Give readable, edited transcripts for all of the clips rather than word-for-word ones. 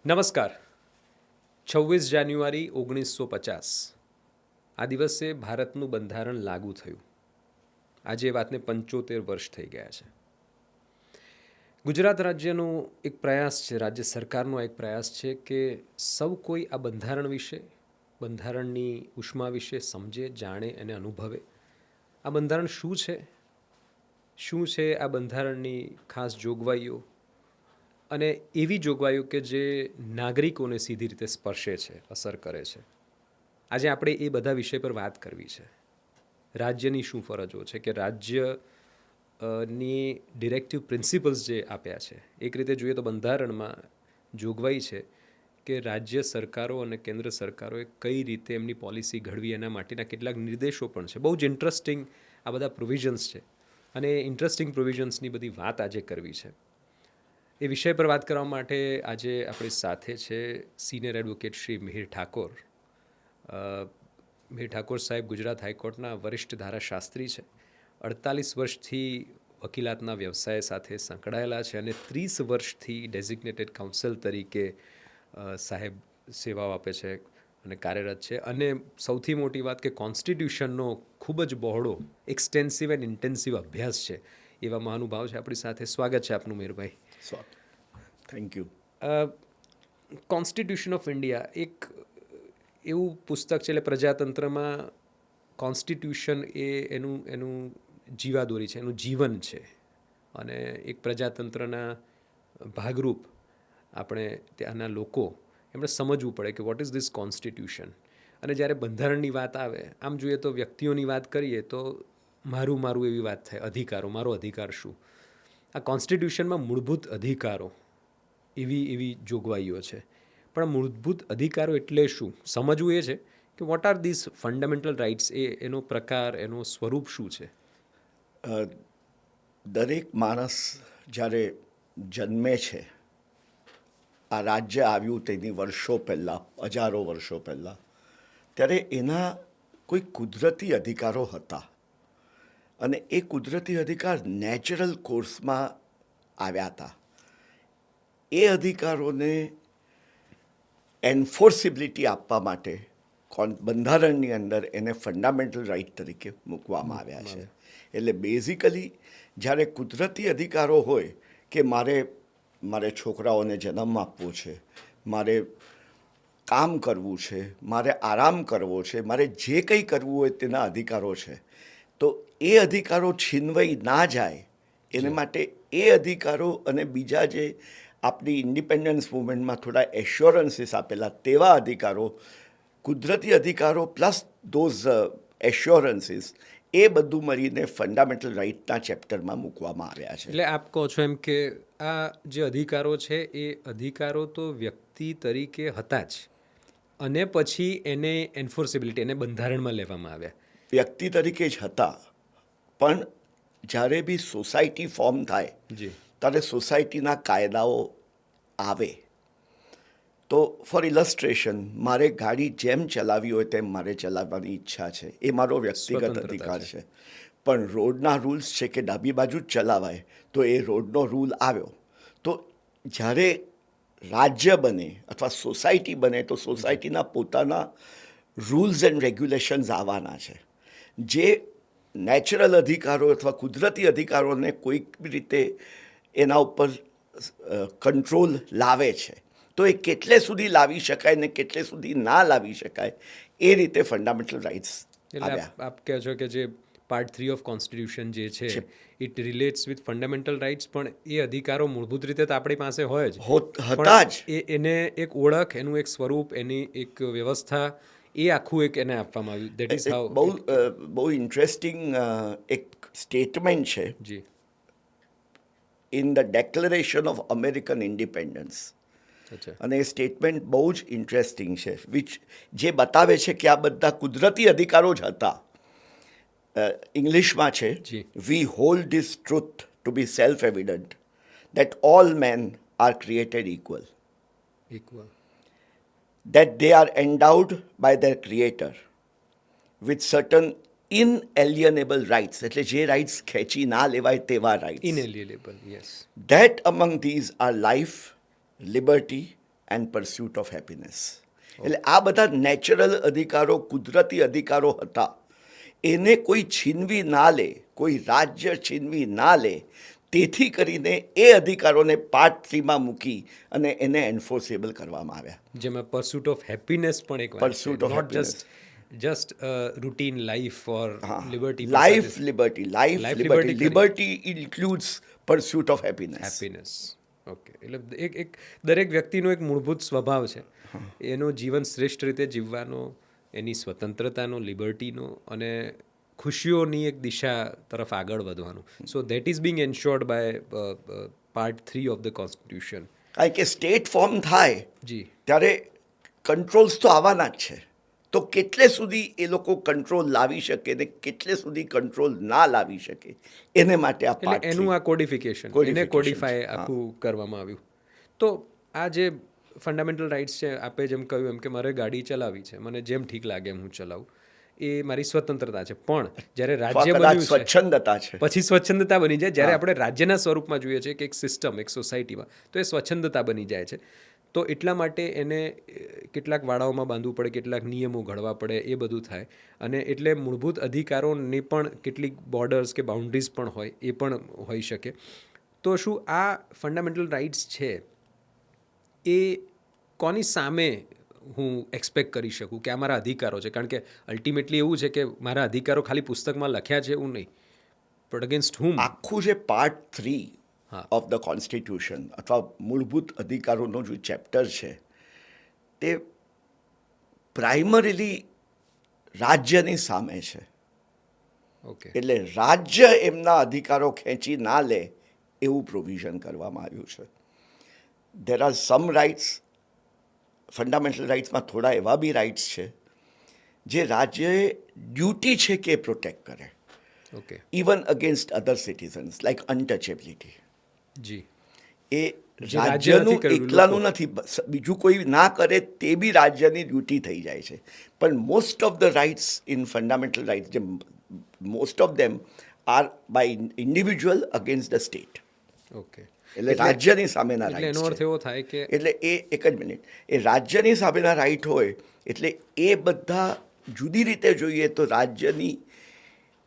નમસ્કાર. 26 જાન્યુઆરી 1950 આ દિવસે ભારતનું બંધારણ લાગુ થયું. આજે એ વાતને 75 વર્ષ થઈ ગયા છે. ગુજરાત રાજ્યનો એક પ્રયાસ છે, રાજ્ય સરકારનો એક પ્રયાસ છે કે સૌ કોઈ આ બંધારણ વિશે, બંધારણની ઉષ્મા વિશે સમજે, જાણે અને અનુભવે. આ બંધારણ શું છે આ બંધારણની ખાસ જોગવાઈઓ અને એવી જોગવાઈઓ કે જે નાગરિકોને સીધી રીતે સ્પર્શે છે, અસર કરે છે. આજે આપણે એ બધા વિષય પર વાત કરવી છે. રાજ્યની શું ફરજો છે કે રાજ્યની ડિરેક્ટિવ પ્રિન્સિપલ્સ જે આપ્યા છે, એક રીતે જોઈએ તો બંધારણમાં જોગવાઈ છે કે રાજ્ય સરકારો અને કેન્દ્ર સરકારોએ કઈ રીતે એમની પોલિસી ઘડવી એના માટેના કેટલાક નિર્દેશો પણ છે. બહુ જ ઇન્ટરેસ્ટિંગ આ બધા પ્રોવિઝન્સ છે અને ઇન્ટરેસ્ટિંગ પ્રોવિઝન્સની બધી વાત આજે કરવી છે. એ વિષય પર વાત કરવા માટે આજે આપણી સાથે છે સિનિયર એડવોકેટ શ્રી મિહિર ઠાકોર. મિહિર ઠાકોર સાહેબ ગુજરાત હાઈકોર્ટના વરિષ્ઠ ધારાશાસ્ત્રી છે. 48 વર્ષથી વકીલાતના વ્યવસાય સાથે સંકળાયેલા છે અને 30 વર્ષથી ડેઝિગ્નેટેડ કાઉન્સિલ તરીકે સાહેબ સેવાઓ આપે છે અને કાર્યરત છે. અને સૌથી મોટી વાત કે કોન્સ્ટિટ્યુશનનો ખૂબ જ બહોળો એક્સટેન્સિવ એન્ડ ઇન્ટેન્સિવ અભ્યાસ છે એવા મહાનુભાવ છે આપણી સાથે. સ્વાગત છે આપનું Mihirbhai. Thank you. Constitution of India એક એવું પુસ્તક છે, એટલે પ્રજાતંત્રમાં કોન્સ્ટિટ્યુશન એ એનું જીવાદોરી છે, એનું જીવન છે. અને એક પ્રજાતંત્રના ભાગરૂપ આપણે ત્યાંના લોકો એમણે સમજવું પડે કે વોટ ઇઝ ધીસ કોન્સ્ટિટ્યુશન. અને જ્યારે બંધારણની વાત આવે, આમ જોઈએ તો વ્યક્તિઓની વાત કરીએ તો મારું એવી વાત થાય, અધિકારો, મારો અધિકાર શું. આ કોન્સ્ટિટ્યુશનમાં મૂળભૂત અધિકારો એવી જોગવાઈઓ છે. પણ મૂળભૂત અધિકારો એટલે શું સમજવું એ છે કે what are this fundamental rights, એનો પ્રકાર, એનો સ્વરૂપ શું છે. દરેક માણસ જ્યારે જન્મે છે, આ રાજ્ય આવ્યું તેની વર્ષો પહેલાં, હજારો વર્ષો પહેલાં, ત્યારે એના કોઈ કુદરતી અધિકારો હતા અને એ કુદરતી અધિકાર નેચરલ કોર્સમાં આવ્યા હતા. એ અધિકારોને એન્ફોર્સિબિલિટી આપવા માટે બંધારણની અંદર એને ફંડામેન્ટલ રાઇટ તરીકે મૂકવામાં આવ્યા છે. એટલે બેઝિકલી જ્યારે કુદરતી અધિકારો હોય કે મારે છોકરાઓને જન્મ આપવો છે, મારે કામ કરવું છે, મારે આરામ કરવો છે, મારે જે કંઈ કરવું હોય તેના અધિકારો છે, તો એ અધિકારો છીનવાઈ ના જાય એને માટે એ અધિકારો અને બીજા જે આપણી ઇન્ડિપેન્ડન્સ મુવમેન્ટમાં થોડા એશ્યોરન્સીસ આપેલા તેવા અધિકારો, કુદરતી અધિકારો પ્લસ ધોઝ એશ્યોરન્સીસ, એ બધું મળીને ફંડામેન્ટલ રાઇટના ચેપ્ટરમાં મૂકવામાં આવ્યા છે. એટલે આપ કહો છો એમ કે આ જે અધિકારો છે એ અધિકારો તો વ્યક્તિ તરીકે હતા જ, અને પછી એને એન્ફોર્સિબિલિટી, એને બંધારણમાં લેવામાં આવ્યા. વ્યક્તિ તરીકે જ હતા, પણ જ્યારે બી સોસાયટી ફોર્મ થાય ત્યારે સોસાયટીના કાયદાઓ આવે. તો ફોર ઇલસ્ટ્રેશન, મારે ગાડી જેમ ચલાવી હોય તેમ મારે ચલાવવાની ઈચ્છા છે, એ મારો વ્યક્તિગત અધિકાર છે. પણ રોડના રૂલ્સ છે કે ડાબી બાજુ જ ચલાવાય, તો એ રોડનો રૂલ આવ્યો. તો જ્યારે રાજ્ય બને અથવા સોસાયટી બને તો સોસાયટીના પોતાના રૂલ્સ એન્ડ રેગ્યુલેશન્સ આવવાના છે, જે નેચરલ અધિકારો અથવા કુદરતી અધિકારોને કોઈક રીતે એના ઉપર કંટ્રોલ લાવે છે. તો એ કેટલે સુધી લાવી શકાય ને કેટલે સુધી ના લાવી શકાય, એ રીતે ફંડામેન્ટલ રાઇટ્સ આવ્યા. આપ કહો છો કે જે પાર્ટ 3 ઓફ કોન્સ્ટિટ્યુશન જે છે it relates with fundamental rights, પણ એ અધિકારો મૂળભૂત રીતે તો આપણી પાસે હોય જ, હતા જ. એને એક ઓળખ, એનું એક સ્વરૂપ, એની એક વ્યવસ્થા, એ આખું એક એને આપવામાં આવ્યું. That is how. બહુ ઇન્ટરેસ્ટિંગ એક સ્ટેટમેન્ટ છે જી in the declaration of American independence. અને એ સ્ટેટમેન્ટ બહુ જ ઇન્ટરેસ્ટિંગ છે, જે બતાવે છે કે આ બધા કુદરતી અધિકારો જ હતા. ઇંગ્લિશમાં છે, we hold this truth to be self evident that all men are created equal, that they are endowed by their creator with certain inalienable rights, એટલે જે રાઇટ્સ ખેંચી ના લેવાય તેવા rights. inalienable, yes. That among these are life, liberty, and pursuit of happiness. એટલે આ બધા natural અધિકારો, કુદરતી અધિકારો હતા, એને કોઈ છીનવી ના લે, કોઈ રાજ્ય છીનવી ના લે, તેથી કરીને એ અધિકારોને પાર્ટ 3માં મૂકી અને એને એન્ફોર્સેબલ કરવામાં આવ્યા. જેમાં પરસ્યુટ ઓફ હેપીનેસ પણ એક Pursuit of not happiness. Just routine life or liberty life liberty, life Life liberty, liberty liberty includes pursuit of happiness. Happiness. Okay, એટલે એક દરેક વ્યક્તિનો એક મૂળભૂત સ્વભાવ છે એનો જીવન શ્રેષ્ઠ રીતે જીવવાનો, એની સ્વતંત્રતાનો, લિબર્ટીનો અને ખુશીઓની એક દિશા તરફ આગળ વધવાનું. So that is being ensured by part 3 of the constitution. કારણ કે સ્ટેટ ફોર્મ થાય જી. ત્યારે કંટ્રોલ્સ તો આવવાના જ છે. તો કેટલે સુધી એ લોકો કંટ્રોલ લાવી શકે ને કેટલે સુધી કંટ્રોલ ના લાવી શકે, એને માટે આ એટલે પાર્ટ એનું આ કોડિફિકેશન, એને Codification કોડિફાય છે, હા. આખું કરવામાં આવ્યું. તો આ જે ફંડામેન્ટલ રાઇટ્સ છે, આપે જેમ કહ્યું એમ કે મારે ગાડી ચલાવવી છે, મને જેમ ઠીક લાગે એમ હું ચલાવું, એ મારી સ્વતંત્રતા છે. પણ જ્યારે રાજ્ય કદાચ બન્યું છે સ્વચ્છંદતા છે. પછી સ્વચ્છંદતા બની જાય. જ્યારે આપણે રાજ્યના સ્વરૂપમાં જોઈએ છીએ કે એક સિસ્ટમ, એક સોસાયટીમાં, તો એ સ્વચ્છંદતા બની જાય છે. તો એટલા માટે એને કેટલાક વાડાઓમાં બાંધવું પડે, કેટલાક નિયમો ઘડવા પડે, એ બધું થાય. અને એટલે મૂળભૂત અધિકારોની પણ કેટલીક બોર્ડર્સ કે બાઉન્ડ્રીઝ પણ હોય, એ પણ હોઈ શકે. તો શું આ ફંડામેન્ટલ રાઇટ્સ છે એ કોની સામે હું એક્સપેક્ટ કરી શકું કે આ મારા અધિકારો છે? કારણ કે અલ્ટિમેટલી એવું છે કે મારા અધિકારો ખાલી પુસ્તકમાં લખ્યા છે એવું નહીં, બટ અગેન્સ્ટ હુમ? આખું જે પાર્ટ 3 હા. ઓફ ધ કોન્સ્ટિટ્યુશન અથવા મૂળભૂત અધિકારોનો જે ચેપ્ટર છે, તે પ્રાઇમરીલી રાજ્યની સામે છે. ઓકે. એટલે રાજ્ય એમના અધિકારો ખેંચી ના લે એવું પ્રોવિઝન કરવામાં આવ્યું છે. There are some rights, fundamental રાઇટ્સમાં થોડા એવા બી રાઇટ્સ છે જે રાજ્યએ ડ્યુટી છે કે પ્રોટેક્ટ કરે, ઓકે. ઇવન અગેન્સ્ટ અધર સિટીઝન્સ, લાઈક અનટચેબિલિટી. જી. એ જે રાજ્ય રાજ્યનું નથી કર્યું, એકલાનું લોકો. નથી, બીજું કોઈ ના કરે તે બી રાજ્યની ડ્યુટી થઈ જાય છે. પણ most of the rights in fundamental rights, જે most of them are by individual against the state. Okay. એટલે રાજ્યની સામેના એટલે એનો અર્થ રાઇટ્સ. એવો થાય કે એટલે એ એક જ મિનિટ, એ રાજ્યની સામેના રાઇટ હોય એટલે એ બધા જુદી રીતે જોઈએ તો રાજ્યની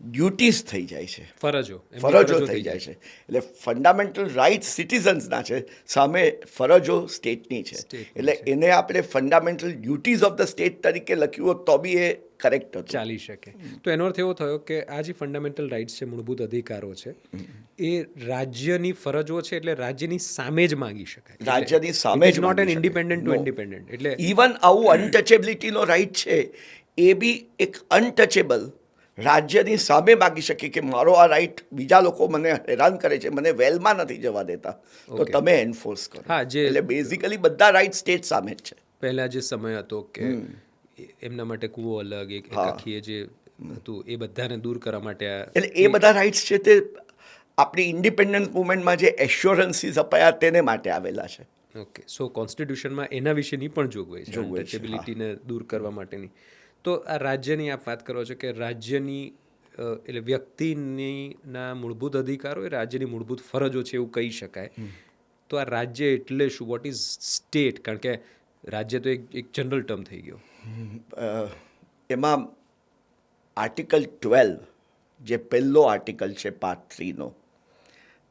ડ્યુટીઝ થઈ જાય છે, ફરજો, એમની ફરજો થઈ જાય છે. એટલે ફંડામેન્ટલ રાઇટ્સ સિટીઝન્સના છે, સામે ફરજો સ્ટેટની છે. સ્ટેટની એટલે છે. એને આપણે fundamental duties of the state તરીકે લખ્યું હોત તો બી એ કરેક્ટ હતું. ચાલી શકે. તો એનો અર્થ એવો થયો કે આ જે ફંડામેન્ટલ રાઇટ્સ છે, મૂળભૂત અધિકારો છે, એ રાજ્યની ફરજો છે, એટલે રાજ્યની સામે જ માંગી શકાય. રાજ્યની સામે જ નોટ એન માંગી ઇન્ડિપેન્ડન્ટ ટુ શકાય. No. ઇન્ડિપેન્ડન્ટ. એટલે ઇવન આવું અનટચેબિલિટીનો રાઇટ છે એ બી એક અનટચેબલ રાજ્યની સામે માગી શકે કે મારો આ રાઇટ બીજા લોકો મને હેરાન કરે છે, મને વેલમાં નથી જવા દેતા, તો Okay. તમે એન્ફોર્સ કરો. હા, જે- એટલે બેઝિકલી બધા રાઇટ સ્ટેટ સામે જ છે. પહેલા જે સમય હતો કે એમના માટે કૂવો અલગ, એક હા. આખી એ જે હતું એ બધાને દૂર કરવા માટે આ એટલે એ બધા રાઇટ્સ છે તે આપણી ઇન્ડિપેન્ડન્સ મુવમેન્ટમાં જે એશ્યોરન્સીસ અપાયા તેને માટે આવેલા છે. ઓકે. સો કોન્સ્ટિટ્યુશનમાં એના વિશેની પણ જોગવાઈ છે, જોગવાઈ છે, અનટચેબિલિટીને દૂર કરવા માટેની. તો આ રાજ્યની આપ વાત કરો છો કે રાજ્યની એટલે વ્યક્તિના મૂળભૂત અધિકારો એ રાજ્યની મૂળભૂત ફરજો છે એવું કહી શકાય. તો આ રાજ્ય એટલે શું? What is state? કારણ કે રાજ્ય તો એક જનરલ ટર્મ થઈ ગયો. એમાં આર્ટિકલ 12 જે પહેલો આર્ટિકલ છે પાર્ટ 3નો,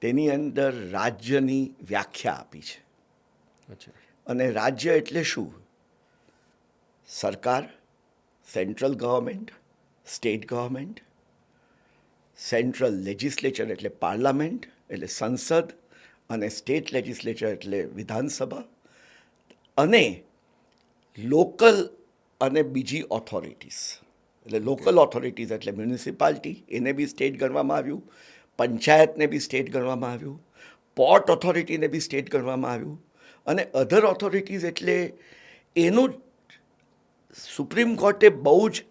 તેની અંદર રાજ્યની વ્યાખ્યા આપી છે. અચ્છા. અને રાજ્ય એટલે શું? સરકાર, central government, state government, central legislature એટલે પાર્લામેન્ટ એટલે સંસદ, અને સ્ટેટ લેજિસ્લેચર એટલે વિધાનસભા, અને લોકલ અને બીજી ઓથોરિટીઝ. એટલે લોકલ ઓથોરિટીઝ એટલે મ્યુનિસિપાલિટી, એને બી સ્ટેટ ગણવામાં આવ્યું, પંચાયતને બી સ્ટેટ ગણવામાં આવ્યું, પોર્ટ ઓથોરિટીને બી સ્ટેટ ગણવામાં આવ્યું, અને અધર ઓથોરિટીઝ એટલે એનું સુપ્રીમ કોર્ટે બહુ જ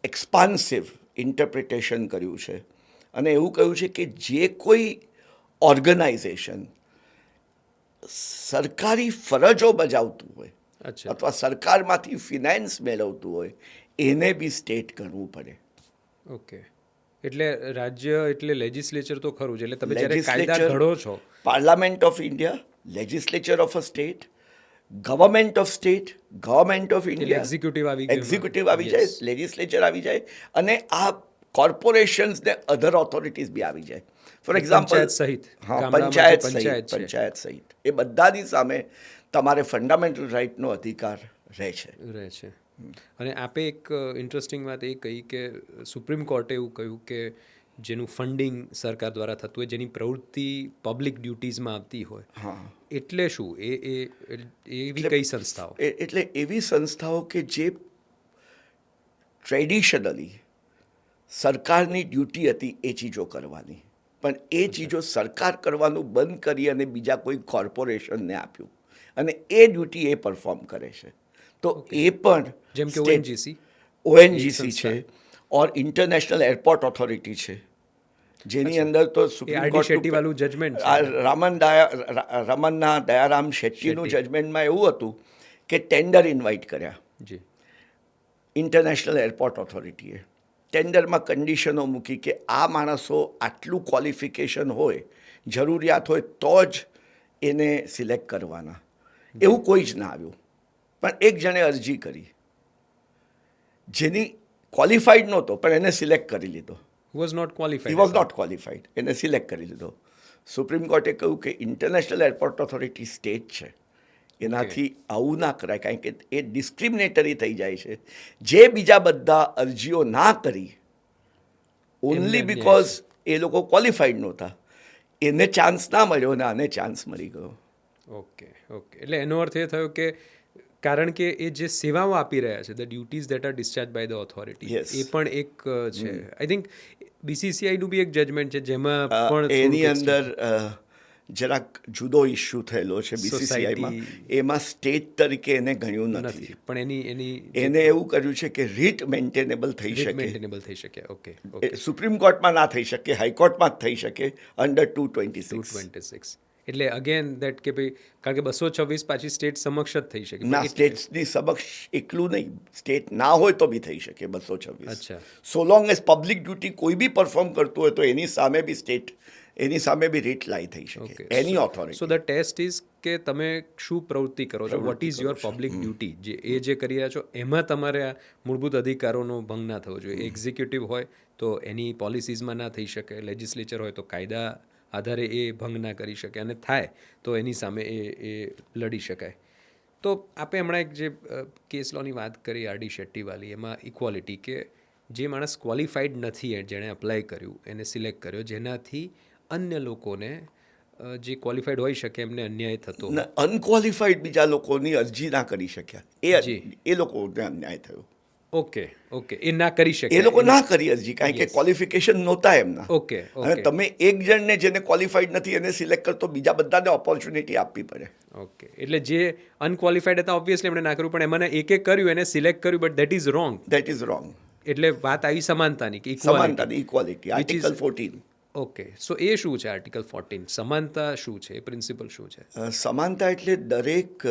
એક્સપાન્સિવ ઇન્ટરપ્રિટેશન કર્યું છે અને એવું કહ્યું છે કે જે કોઈ ઓર્ગેનાઇઝેશન સરકારી ફરજો બજાવતું હોય અચ્છા. અથવા સરકારમાંથી ફિનાન્સ મેળવતું હોય એને બી સ્ટેટ ગણવું પડે. ઓકે. એટલે રાજ્ય એટલે લેજિસ્લેચર તો ખરું જ. એટલે તમે જ્યારે કાયદા Legislature, ઘડો છો parliament of India, legislature of a state, government of state, government of India, executive આવી ગયું એમાં. એક્ઝિક્યુટિવ આવી Yes. જાય, લેજિસ્લેચર આવી જાય, અને આ કોર્પોરેશન્સ ને અધર ઓથોરિટીઝ બી આવી જાય. ફોર એક્ઝામ્પલ, પંચાયત સહિત, હા, ગામડામાં પંચાયત જે પંચાયત સહિત, છે. પંચાયત સહિત, એ બધાની સામે તમારે ફંડામેન્ટલ રાઇટનો અધિકાર રહે છે. રહે છે. અને આપે એક ઇન્ટરેસ્ટિંગ વાત એ કહી કે સુપ્રીમ કોર્ટે એવું કહ્યું કે જેનું ફંડિંગ સરકાર દ્વારા થતું હોય, જેની પ્રવૃત્તિ પબ્લિક ડ્યુટીઝમાં આવતી હોય, હા, એટલે શું એવી કઈ સંસ્થાઓ? એટલે એવી સંસ્થાઓ કે જે ટ્રેડિશનલી સરકારની ડ્યુટી હતી એ ચીજો કરવાની, પણ એ ચીજો સરકાર કરવાનું બંધ કરી અને બીજા કોઈ કોર્પોરેશનને આપ્યું, અને એ ડ્યુટી એ પરફોર્મ કરે છે. તો એ પણ જેમ કે state- ONGC? ONGC છે, ઓર ઇન્ટરનેશનલ એરપોર્ટ ઓથોરિટી છે, જેની અંદર તો સુપ્રીમ RD કોર્ટનું શેટ્ટી વાળું judgment છે. રમન્ના દયારામ શેટ્ટીનું જજમેન્ટમાં એવું હતું કે ટેન્ડર ઇન્વાઇટ કર્યા જી. International airport ઓથોરિટીએ. ટેન્ડરમાં કન્ડિશનો મૂકી કે આ માણસો આટલું ક્વોલિફિકેશન હોય, જરૂરિયાત હોય તો જ એને સિલેક્ટ કરવાના. એવું કોઈ જ ના આવ્યું, પણ એક જણે અરજી કરી જેની ક્વોલિફાઈડ નહોતો, પણ એને સિલેક્ટ કરી લીધો. Was not he qualified. Was not qualified, એને સિલેક્ટ કરી લીધો. સુપ્રીમ કોર્ટે કહ્યું કે ઇન્ટરનેશનલ એરપોર્ટ ઓથોરિટી સ્ટેટ છે, એનાથી આવું ના કરાય, કારણ કે એ ડિસ્ક્રિમિનેટરી થઈ જાય છે. જે બીજા બધા અરજીઓ ના કરી ઓનલી એમને બીકોઝ એ લોકો ક્વોલિફાઈડ નહોતા, એને ચાન્સ ના મળ્યો અને આને ચાન્સ મળી ગયો. ઓકે. એટલે એનો અર્થ એ થયો કે કારણ કે એ જે સેવાઓ આપી રહ્યા છે, the duties that are discharge by the authority, Yes. એ પણ એક છે. આઈ થિંક BCCIનું બી એક જજમેન્ટ છે જેમાં પણ એની થોડુંક અંદર જરાક જુદો ઇસ્યુ થયેલો છે બીસીસીઆઈમાં. એમાં સ્ટેટ તરીકે એને ગણ્યું નથી. નથી, પણ એની એને એવું કર્યું છે કે રીટ મેન્ટેનેબલ થઈ શકે. મેન્ટેનેબલ થઈ શકે. ઓકે. સુપ્રીમ કોર્ટમાં ના થઈ શકે, હાઈકોર્ટમાં જ થઈ શકે અંડર 226. 226. એટલે અગેન દેટ કે ભાઈ, કારણ કે 226 પાછી સ્ટેટ સમક્ષ જ થઈ શકે. ના, સ્ટેટ્સની સમક્ષ એકલું નહીં, સ્ટેટ ના હોય તો બી થઈ શકે 226. અચ્છા. સો લોંગ એઝ પબ્લિક ડ્યુટી કોઈ બી પરફોર્મ કરતું હોય તો એની સામે બી સ્ટેટ, એની સામે બી રીટ લાઈ થઈ શકે, Okay. એની so authority. The test is કે તમે શું પ્રવૃત્તિ કરો છો, what is your public duty, જે કરી રહ્યા છો એમાં તમારે આ મૂળભૂત અધિકારોનો ભંગ ના થવો જોઈએ. એક્ઝિક્યુટિવ હોય તો એની પોલિસીઝમાં ના થઈ શકે, લેજિસ્લેચર હોય તો કાયદા આધારે એ ભંગ ના કરી શકે, અને થાય તો એની સામે એ લડી શકાય. તો આપણે હમણાં એક જે કેસ લોની વાત કરી RD શેટ્ટીવાળી, એમાં ઇક્વાલિટી, કે જે માણસ ક્વોલિફાઈડ નથી, જેણે અપ્લાય કર્યું એને સિલેક્ટ કર્યો, જેનાથી અન્ય લોકોને જે ક્વોલિફાઈડ હોઈ શકે એમને અન્યાય થતો. અનક્વોલિફાઈડ બીજા લોકોની અરજી ના કરી શક્યા, એ લોકોને અન્યાય થયો. ઓકે. એ ના કરી શકે, એ લોકો ના કરી અરજી, કારણ કે ક્વોલિફિકેશન નહોતા એમના. ઓકે. અને તમે એક જણને જેને ક્વોલિફાઈડ નથી એને સિલેક્ટ કરતો, બીજા બધાને ઓપોર્ચ્યુનિટી આપવી પડે. ઓકે. એટલે જે અનક્વોલિફાઈડ હતા ઓબ્વિયસલી એમણે ના કર્યું, પણ એમને એક કર્યું, એને સિલેક્ટ કર્યું, but that is wrong. That is wrong. એટલે વાત આવી સમાનતાની, કે સમાનતાની, ઇક્વાલિટી, આર્ટિકલ 14. ઓકે. સો એ શું છે આર્ટિકલ 14? સમાનતા શું છે? એ પ્રિન્સિપલ શું છે? સમાનતા એટલે દરેક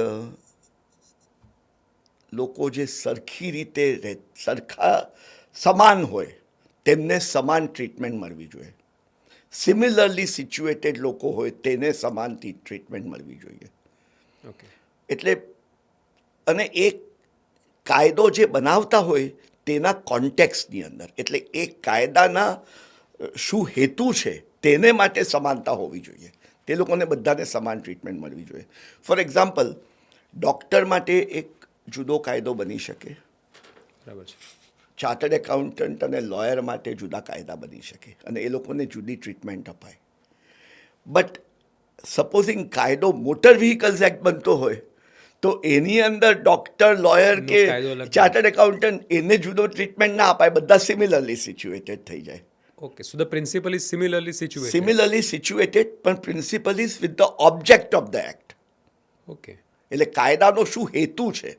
લોકો જે સરખી રીતે સરખા સમાન હોય તેમને સમાન ટ્રીટમેન્ટ મળવી જોઈએ. સિમિલરલી સિચ્યુએટેડ લોકો હોય તેને સમાન ટ્રીટમેન્ટ મળવી જોઈએ. ઓકે. એટલે અને એક કાયદો જે બનાવતા હોય તેના કોન્ટેક્સની અંદર, એટલે એ કાયદાના શું હેતુ છે તેને માટે સમાનતા હોવી જોઈએ. તે લોકોને બધાને સમાન ટ્રીટમેન્ટ મળવી જોઈએ. ફોર એક્ઝામ્પલ, ડૉક્ટર માટે એક જુદો કાયદો બની શકે, બરાબર છે. ચાર્ટર્ડ એકાઉન્ટન્ટ અને લોયર માટે જુદા કાયદા બની શકે, અને એ લોકોને જુદી ટ્રીટમેન્ટ અપાય. બટ સપોઝિંગ કાયદો મોટર વ્હીકલ્સ એક્ટ બનતો હોય તો એની અંદર ડૉક્ટર, લોયર નો કે કાયદો અલગ. ચાર્ટર્ડ એકાઉન્ટન્ટ એને જુદો ટ્રીટમેન્ટ ના અપાય, બધા સિમિલરલી સિચ્યુએટેડ થઈ જાય. Okay. So the principle is similarly situated. Similarly situated, પણ principle is with the object of the act. Okay. એટલે કાયદાનો શું હેતુ છે,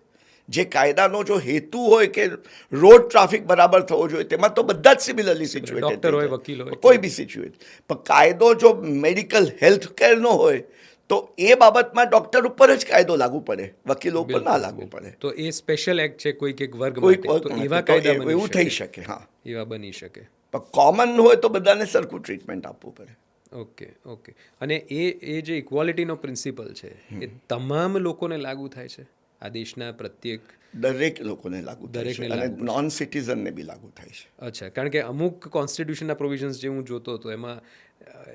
જે કાયદાનો જો હેતુ હોય કે રોડ ટ્રાફિક બરાબર થવો જોઈએ, તેમાં તો બધા જ સિમિલરલી સિચ્યુએટેડ, ડૉક્ટર હોય, વકીલ હોય, કોઈ બી સિચ્યુએટ. પણ કાયદો જો મેડિકલ હેલ્થ કેરનો હોય તો એ બાબતમાં ડૉક્ટર ઉપર જ કાયદો લાગુ પડે, વકીલો ઉપર ના લાગુ પડે. તો એ સ્પેશિયલ એક્ટ છે કોઈક એક વર્ગ કોઈ માટે, તો એવા કાયદા એવું થઈ શકે. હા, એવા બની શકે. પણ કોમન હોય તો બધાને સરખું ટ્રીટમેન્ટ આપવું પડે. ઓકે. અને એ જે ઇક્વાલિટીનો પ્રિન્સિપલ છે એ તમામ લોકોને લાગુ થાય છે આ દેશના પ્રત્યેક? દરેક લોકોને લાગુ થાય દરેકને છે અને લાગુ પડશે. નોન સિટીઝનને બી લાગુ થાય છે. અચ્છા, કારણ કે અમુક કોન્સ્ટિટ્યુશનના પ્રોવિઝન્સ જે હું જોતો હતો એમાં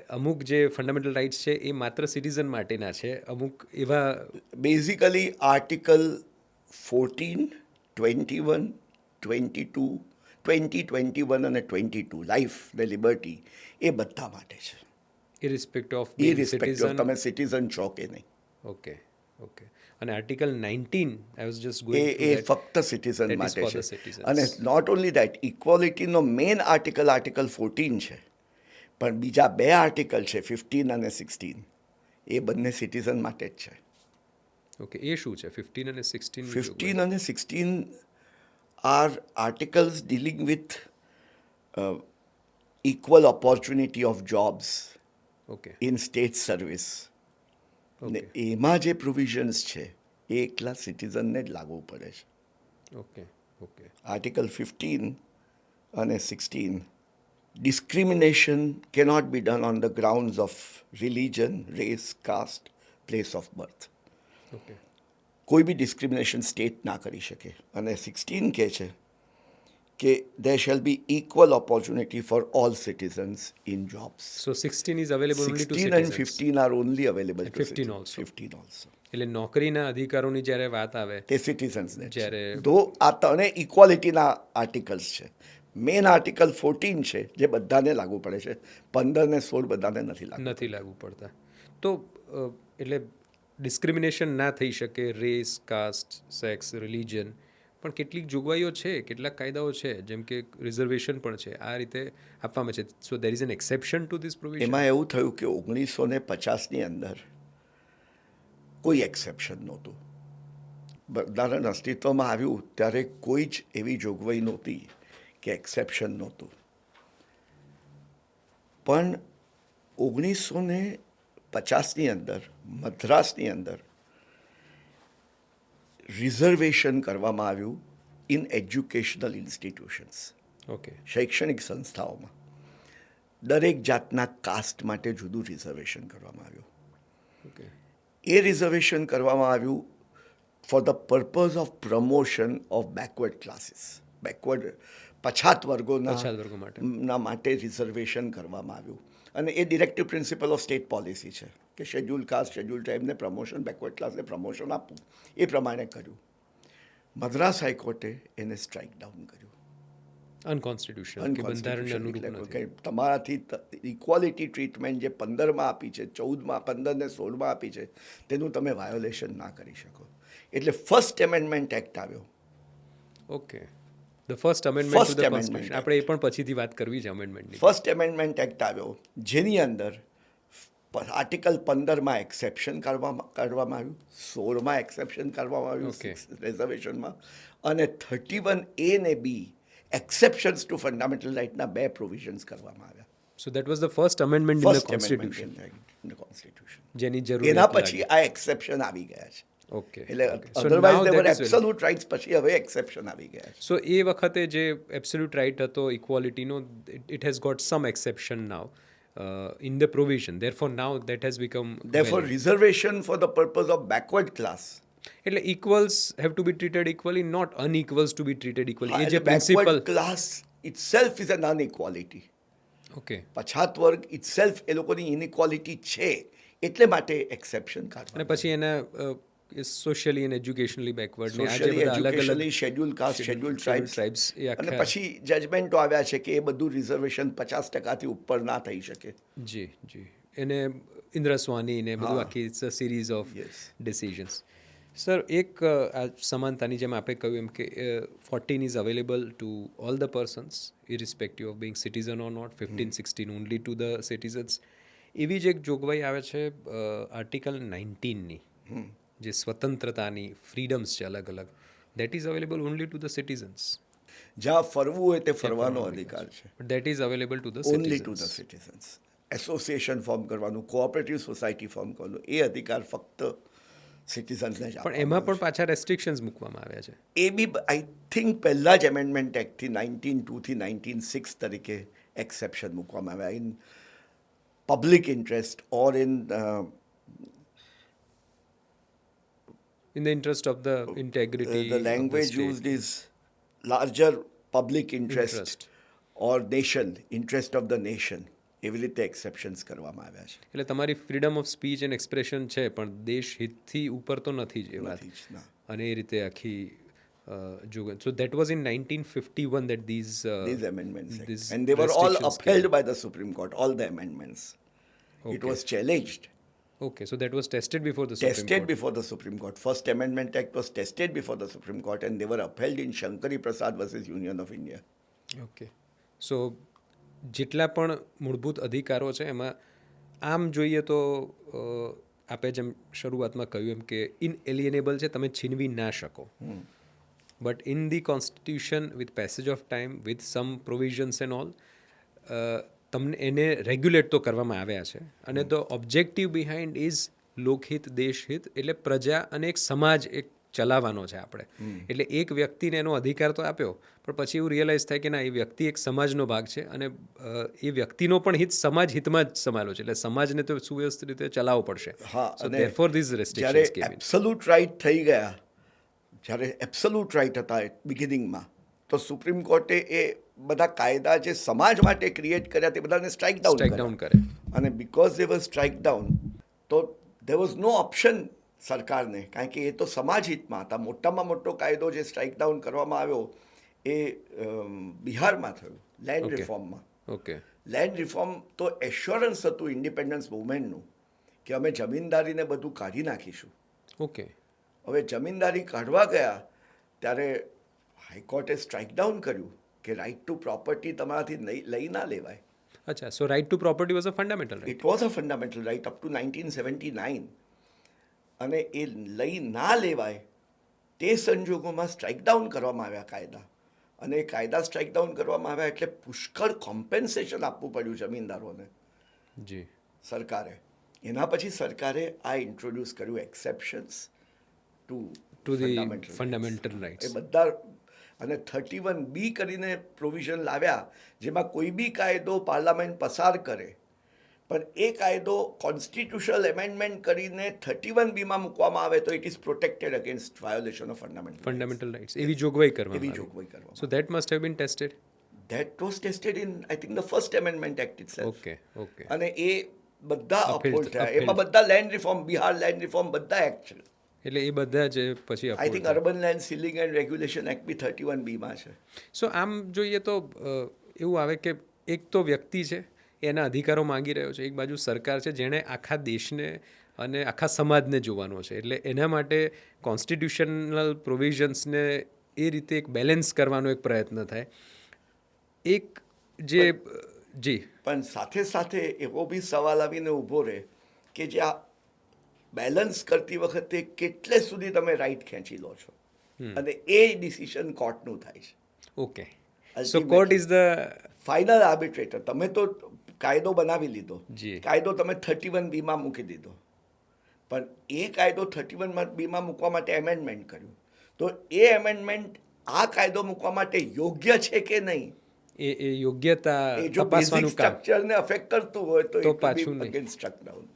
અમુક જે ફંડામેન્ટલ રાઇટ્સ છે એ માત્ર સિટીઝન માટેના છે, અમુક એવા બેઝિકલી આર્ટિકલ 14, 21, 22, 20, 21 અને 22 લાઈફ ને લિબર્ટી એ બધા માટે છે. Irrespective of a respect citizen. તમે સિટીઝન છો કે નહીં, ઓકે. અને article 19 I was just a going a ફક્ત સિટીઝન That is માટે for છે. the citizens. અને નોટ ઓનલી દેટ, ઇક્વાલિટીનો મેઇન આર્ટિકલ 14 છે, પણ બીજા બે આર્ટિકલ છે 15 અને 16 એ બંને સિટીઝન માટે જ છે. ઓકે, એ શું છે 15 અને 16? 15 અને 16 are articles dealing with equal opportunity of jobs okay. In state service. ને ઓકે. એમાં જે પ્રોવિઝન્સ છે એ એકલા સિટીઝનને જ લાગુ પડે છે. ઓકે. આર્ટિકલ 15 અને 16, discrimination cannot be done on the grounds of religion, race, caste, place of birth. Okay. કોઈ બી ડિસ્ક્રિમિનેશન સ્ટેટ ના કરી શકે. અને 16 કહે છે કે there shall be equal opportunity for all citizens in jobs. So 16 is available only to 16 and citizens. 15 are only available And to 15 citizens. also. 15 also. એટલે નોકરીના અધિકારોની જ્યારે વાત આવે તે સિટીઝન્સને જ્યારે- તો આ ત્રણે ઇક્વાલિટીના આર્ટિકલ્સ છે. મેઇન આર્ટિકલ 14 છે જે બધાને લાગુ પડે છે, 15 ને 16 બધાને નથી લાગુ. નથી લાગુ પડતા. તો એટલે ડિસ્ક્રિમિનેશન ના થઈ શકે રેસ, કાસ્ટ, સેક્સ, રિલિજન, પણ કેટલીક જોગવાઈઓ છે, કેટલાક કાયદાઓ છે, જેમ કે રિઝર્વેશન પણ છે, આ રીતે આપવામાં છે. So there is an exception to this provision. એમાં એવું થયું કે 1950ની અંદર કોઈ એક્સેપ્શન નહોતું. બંધારણ અસ્તિત્વમાં આવ્યું ત્યારે કોઈ જ એવી જોગવાઈ નહોતી કે એક્સેપ્શન નહોતું. પણ 1950ની અંદર મદ્રાસની અંદર રિઝર્વેશન કરવામાં આવ્યું ઇન એજ્યુકેશનલ ઇન્સ્ટિટ્યુશન્સ, ઓકે. શૈક્ષણિક સંસ્થાઓમાં દરેક જાતના કાસ્ટ માટે જુદું રિઝર્વેશન કરવામાં આવ્યું. ઓકે. એ રિઝર્વેશન કરવામાં આવ્યું for the purpose of promotion of backward classes, backward પછાત વર્ગોના પછાત વર્ગો માટે. ના માટે રિઝર્વેશન કરવામાં આવ્યું. અને એ directive principle of state policy છે કે શેડ્યુલ કાસ્ટ, શેડ્યુલ ટ્રાઇબને પ્રમોશન, બેકવર્ડ ક્લાસને પ્રમોશન આપવું. એ પ્રમાણે કર્યું. મદ્રાસ હાઈકોર્ટે એને સ્ટ્રાઇક ડાઉન કર્યું. અનકોન્સ્ટિટ્યુશનલ કે બંધારણને અનુરૂપ નથી. કે તમારાથી ઇક્વાલિટી ટ્રીટમેન્ટ જે 15માં આપી છે, 14માં, 15 ને 16માં આપી છે, તેનું તમે વાયોલેશન ના કરી શકો. એટલે ફર્સ્ટ એમેન્ડમેન્ટ એક્ટ આવ્યો. Okay. The first amendment First to the Amendment constitution. Act. આપણે એ પણ પછીથી વાત કરવી છે અમેન્ડમેન્ટની. ફર્સ્ટ એમેન્ડમેન્ટ એક્ટ આવ્યો જેની અંદર આર્ટિકલ 15માં એક્સેપ્શન કરવામાં આવ્યું, 16માં એક્સેપ્શન કરવામાં આવ્યું Okay. રિઝર્વેશનમાં, અને 31A ને બી એક્સેપ્શન્સ ટુ ફંડામેન્ટલ રાઇટના બે પ્રોવિઝન્સ કરવામાં આવ્યા. So that was the first amendment in the first constitution amendment constitution. જેની જરૂર એના પછી આ એક્સેપ્શન આવી ગયા છે. ઓકે. એટલે so otherwise now there that is absolute rights, પછી હવે એક્સેપ્શન આવી ગયા છે. સો એ વખતે જે એબ્સોલ્યુટ રાઇટ હતો ઇક્વાલિટીનો, it has got some exception now in the provision. Therefore now that has become Therefore, reservation for the purpose of backward class. એટલે equals have to be treated equally, not unequals to be treated equally. એ જે એટલે principle. backward class itself is an unequality. Okay. પછાત વર્ગ itself એ લોકોની inequality છે, એટલે માટે એક્સેપ્શન અને કાઢવા. પછી એના સોશિયલી અને એજ્યુકેશનલી બેકવર્ડ ને આ જે સોશિયલી, બધા અલગ અલગ educationally, schedule caste, schedule tribes, tribes એ અને આખા. પછી જજમેન્ટો આવ્યા છે કે એ બધું રિઝર્વેશન 50%થી ઉપર ના થઈ શકે. જી. એને ઇન્દ્રસ્વામી ને બધું હા. આખી it's a series of Yes. Decisions. Sir, એક આ સમાનતાની જેમ આપણે કહ્યું એમ કે 14 is available to all the persons irrespective of being citizen or not, 15, 16 only to the citizens. એવી જ એક જોગવાઈ આવે છે આર્ટિકલ 19ની, જે સ્વતંત્રતાની ફ્રીડમ્સ છે અલગ અલગ, that is available only to the citizens. જ્યાં ફરવું હોય તે ફરવાનો અધિકાર છે, that is available to the only to the citizens. Citizens. Association form કરવાનું, કોઓપરેટિવ સોસાયટી ફોર્મ કરવાનું, એ અધિકાર ફક્ત સિટીઝન્સને જ પણ એમાં પણ પાછા રેસ્ટ્રિક્શન્સ મૂકવામાં આવ્યા છે. એ બી આઈ થિંક પહેલા જ એમેન્ડમેન્ટ એક્ટથી 1902 થી 1906 તરીકે એક્સેપ્શન મૂકવામાં આવ્યા. In public interest or in in the interest of the integrity the of language state. used is larger public interest Interest. or nation, interest of the nation. એવી રીતે exceptions કરવામાં આવ્યા છે. એટલે તમારી freedom of speech and expression છે પણ દેશ હિતથી ઉપર તો નથી જ એ વાત. નથી જ, ના. અને એ રીતે આખી જો so that was in 1951 that these These amendments. these And they were all restrictions upheld came. by the Supreme Court, all the amendments. It Okay. was challenged, Okay, so that was tested before the Supreme tested Court. before the Supreme Court. First Amendment Act was tested before the Supreme Court and they were upheld in Shankari Prasad versus Union of India. Okay so જેટલા પણ મૂળભૂત અધિકારો છે એમાં આમ જોઈએ તો આપે જેમ શરૂઆતમાં કહ્યું એમ કે ઇનએલિએનેબલ છે, તમે છીનવી ના શકો. But in the constitution with passage of time with some provisions and all તમને એને રેગ્યુલેટ તો કરવામાં આવ્યા છે. અને ધ ઓબ્જેક્ટિવ બિહાઇન્ડ ઇઝ લોકહિત, દેશહિત, એટલે પ્રજા અને એક સમાજ એક ચલાવવાનો છે આપણે. એટલે એક વ્યક્તિને એનો અધિકાર તો આપ્યો પણ પછી એવું રિયલાઇઝ થાય કે ના, એ વ્યક્તિ એક સમાજનો ભાગ છે અને એ વ્યક્તિનો પણ હિત સમાજ હિતમાં જ સમાયેલો છે. એટલે સમાજને તો સુવ્યવસ્થિત રીતે ચલાવવો પડશે. હા, સો અને ધેરફોર ધીઝ જ્યારે restrictions came in. Absolute right થઈ ગયા, જ્યારે એબ્સોલ્યુટ રાઇટ હતા બિગિનિંગમાં, તો સુપ્રીમ કોર્ટે એ બધા કાયદા જે સમાજ માટે ક્રિએટ કર્યા તે બધાને સ્ટ્રાઇક ડાઉન કરે. અને because they were strike down તો દે વોઝ નો ઓપ્શન સરકારને, કારણ કે એ તો સમાજ હિતમાં હતા. મોટામાં મોટો કાયદો જે સ્ટ્રાઇક ડાઉન કરવામાં આવ્યો એ બિહારમાં થયું લેન્ડ Okay. રિફોર્મમાં. ઓકે લેન્ડ રિફોર્મ તો એશ્યોરન્સ હતું ઇન્ડિપેન્ડન્સ મૂવમેન્ટનું કે અમે જમીનદારીને બધું કાઢી નાખીશું. ઓકે હવે જમીનદારી કાઢવા ગયા ત્યારે હાઈકોર્ટે સ્ટ્રાઇક ડાઉન કર્યું કે રાઇટ ટુ પ્રોપર્ટી તમારાથી લઈ ના લેવાય. અચ્છા, so right to property was a fundamental right. It was a fundamental right up to 1979. અને એ લઈ ના લેવાય તે સંજોગોમાં સ્ટ્રાઇક ડાઉન કરવામાં આવ્યા કાયદા. અને એ કાયદા સ્ટ્રાઇક ડાઉન કરવામાં આવ્યા એટલે પુષ્કળ કોમ્પેન્સેશન આપવું પડ્યું જમીનદારોને જી સરકારે. એના પછી સરકારે આ ઇન્ટ્રોડ્યુસ કર્યું exceptions to to the fundamental uh rights. બધા. અને 31B કરીને પ્રોવિઝન લાવ્યા જેમાં કોઈ બી કાયદો પાર્લામેન્ટ પસાર કરે પણ એ કાયદો કોન્સ્ટિટ્યુશનલ એમેન્ડમેન્ટ કરીને 31Bમાં મૂકવામાં આવે તો it is protected against violation of fundamental rights એવી જોગવાઈ એવી કરવામાં જોગવાઈ કરવામાં. So that must have been tested. That was tested in I think the first amendment act itself. Okay okay અને એ બધા Upheld, અપહોલ્ડ થયા. upheld. એમાં બધા land reform, Bihar land reform બધા એક્ટ છે. એટલે એ બધા જ પછી I think urban land ceiling and regulation act બી 31Bમાં છે. સો આમ જોઈએ તો એવું આવે કે એક તો વ્યક્તિ છે એના અધિકારો માંગી રહ્યો છે, એક બાજુ સરકાર છે જેણે આખા દેશને અને આખા સમાજને જોવાનો છે. એટલે એના માટે કોન્સ્ટિટ્યુશનલ પ્રોવિઝન્સને એ રીતે એક બેલેન્સ કરવાનો એક પ્રયત્ન થાય. એક જે જી પણ સાથે સાથે એવો બી સવાલ આવીને ઊભો રહે કે જે આ બેલેન્સ કરતી વખતે કેટલે સુધી તમે રાઈટ ખેંચી લો છો અને એ ડિસિઝન કોર્ટનું થાય છે. Okay so court is the final arbitrator. તમે તો કાયદો બનાવી લીધો, જી. કાયદો તમે 31Bમાં મૂકી દીધો, પણ એ કાયદો 31Bમાં મૂકવા માટે એમેન્ડમેન્ટ કર્યું તો એ એમેન્ડમેન્ટ આ કાયદો મૂકવા માટે યોગ્ય છે કે નહીં એ યોગ્યતા એ જો બેઝિક તપાસવાનું કામ. સ્ટ્રક્ચરને અફેક્ટ કરતું હોય તો તો પાછું નહીં. Against struck down.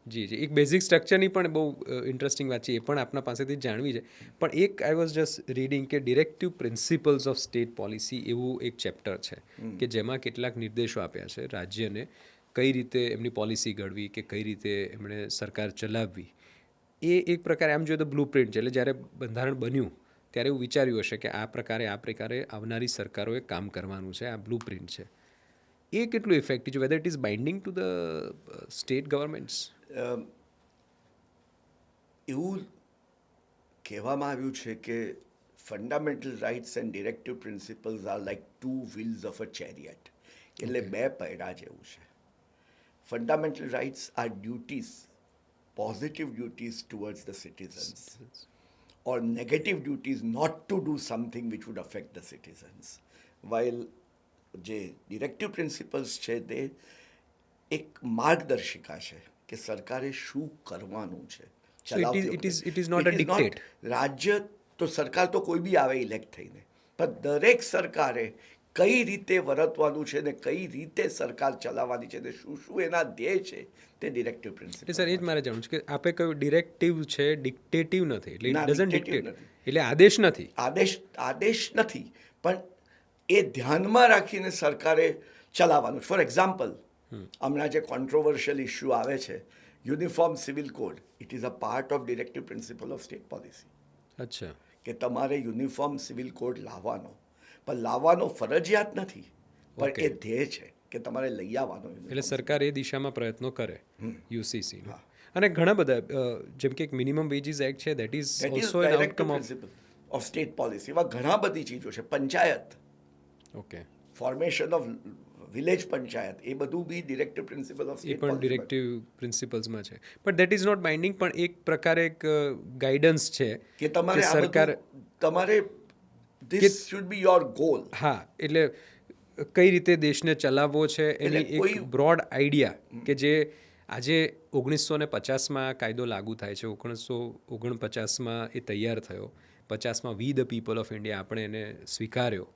જી જી એક બેઝિક સ્ટ્રક્ચરની પણ બહુ ઇન્ટરેસ્ટિંગ વાત છે, એ પણ આપના પાસેથી જાણવી છે. પણ એક આઈ વોઝ જસ્ટ રીડિંગ કે directive principles of state policy એવું એક ચેપ્ટર છે કે જેમાં કેટલાક નિર્દેશો આપ્યા છે રાજ્યને કઈ રીતે એમની પોલિસી ઘડવી કે કઈ રીતે એમણે સરકાર ચલાવવી. એ એક પ્રકારે આમ જોઈએ તો બ્લુ પ્રિન્ટ છે. એટલે જ્યારે બંધારણ બન્યું ત્યારે એવું વિચાર્યું હશે કે આ પ્રકારે આવનારી સરકારોએ કામ કરવાનું છે, આ બ્લુ પ્રિન્ટ છે. એ કેટલું ઇફેક્ટિવ છે, whether it is binding to the state governments? એવું કહેવામાં આવ્યું છે કે fundamental rights and directive principles are like 2 wheels of a chariot. એટલે બે પૈડા જેવું છે. Fundamental rights are duties, positive duties towards the citizens or negative duties not to do something which would affect the citizens. While જે directive principles છે તે એક માર્ગદર્શિકા છે કે સરકારે શું કરવાનું છે. So it is not a dictate. રાજ્ય તો સરકાર તો કોઈ બી આવે ઇલેક્ટ થઈને, પણ દરેક સરકારે કઈ રીતે વર્તવાનું છે ને કઈ રીતે સરકાર ચલાવવાની છે ને શું શું એના ધ્યેય છે તે ડિરેક્ટિવ પ્રિન્સિપલ એટલે સર એ જ મારે જાણવું છે કે આપે કહ્યું ડિરેક્ટિવ છે, ડિક્ટેટિવ નથી, એટલે ના, ઇટ ડઝન્ટ dictative ડિક્ટેટ, નથી. એટલે આદેશ નથી. આદેશ નથી, પણ એ ધ્યાનમાં રાખીને સરકારે ચલાવવાનું. ફોર એક્ઝામ્પલ, હમણાં જે કોન્ટ્રોવર્શિયલ ઇસ્યુ આવે છે, uniform civil code, it is a part of directive principle of state policy અચ્છા, કે તમારે યુનિફોર્મ સિવિલ કોડ લાવવાનો, પણ લાવવાનો ફરજિયાત નથી, પણ Okay. એ ધ્યેય છે કે તમારે લઈ આવવાનો. એટલે સરકાર એ દિશામાં પ્રયત્નો કરે યુસીસી. અને ઘણા બધા જેમ કે એક મિનિમમ વેજીસ એક્ટ છે, that is that is also an directive outcome of. Principle of state policy. એવા ઘણા બધી ચીજો છે. Panchayat, okay, formation of village panchayat, એ બધું બી directive principle of a state પણ પોલિસી. ડિરેક્ટિવ પ્રિન્સિપલ્સમાં છે, પણ દેટ ઇઝ નોટ બાઇન્ડિંગ, પણ એક પ્રકારે એક ગાઈડન્સ છે કે તમારે આ સરકાર. બધું તમારે this should be your goal. હા, એટલે કઈ રીતે દેશને ચલાવવો છે એની એટલે એક કોઈ- બ્રોડ આઈડિયા કે જે આજે 1950માં કાયદો લાગુ થાય છે, 1949માં એ તૈયાર થયો, 50માં we the people of India આપણે એને સ્વીકાર્યો,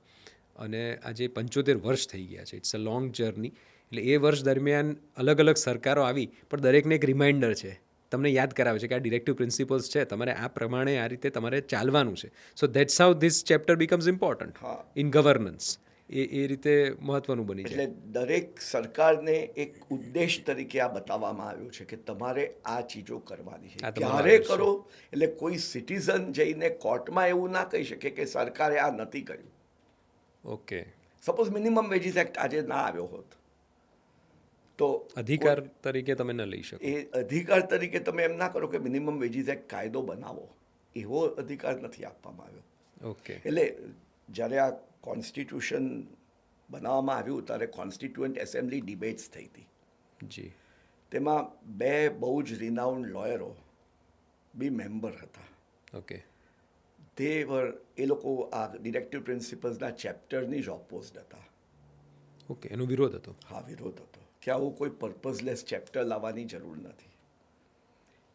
અને આજે 75 વર્ષ થઈ ગયા છે. It's a long journey. એટલે એ વર્ષ દરમિયાન અલગ અલગ સરકારો આવી, પણ દરેકને એક રિમાઇન્ડર છે, તમને યાદ કરાવે છે કે આ ડિરેક્ટિવ પ્રિન્સિપલ્સ છે, તમારે આ પ્રમાણે આ રીતે તમારે ચાલવાનું છે. So that's how this chapter becomes important હા. In governance. એ રીતે મહત્વનું બની એટલે જાય. દરેક સરકારને એક ઉદ્દેશ તરીકે આ બતાવવામાં આવ્યું છે કે તમારે આ ચીજો કરવાની છે. આ તમારો ક્યારે આદેશ છે. કરો, એટલે કોઈ સિટીઝન જઈને કોર્ટમાં એવું ના કહી શકે કે સરકારે આ નથી કર્યું. Okay, suppose minimum wages act આજે ના આવ્યો હોત તો અધિકાર તરીકે તમે ન લઈ શકો. એ અધિકાર તરીકે તમે એમ ના કરો કે મિનિમમ વેજીસ એક્ટ કાયદો બનાવો, એવો અધિકાર નથી આપવામાં આવ્યો. ઓકે, એટલે જ્યારે આ કોન્સ્ટિટ્યુશન બનાવવામાં આવ્યું ત્યારે કોન્સ્ટિટ્યુઅન્ટ એસેમ્બલી ડિબેટ્સ થઈ હતી. જી, તેમાં બે બહુ જ રિનાઉન્ડ લોયરો બી મેમ્બર હતા. ઓકે, એ લોકો આ ડિરેક્ટિવ પ્રિન્સિપલ્સના ચેપ્ટરની જ ઓપોઝડ હતા. ઓકે, એનો વિરોધ હતો. હા, વિરોધ હતો કે આવું કોઈ પર્પઝલેસ ચેપ્ટર લાવવાની જરૂર નથી.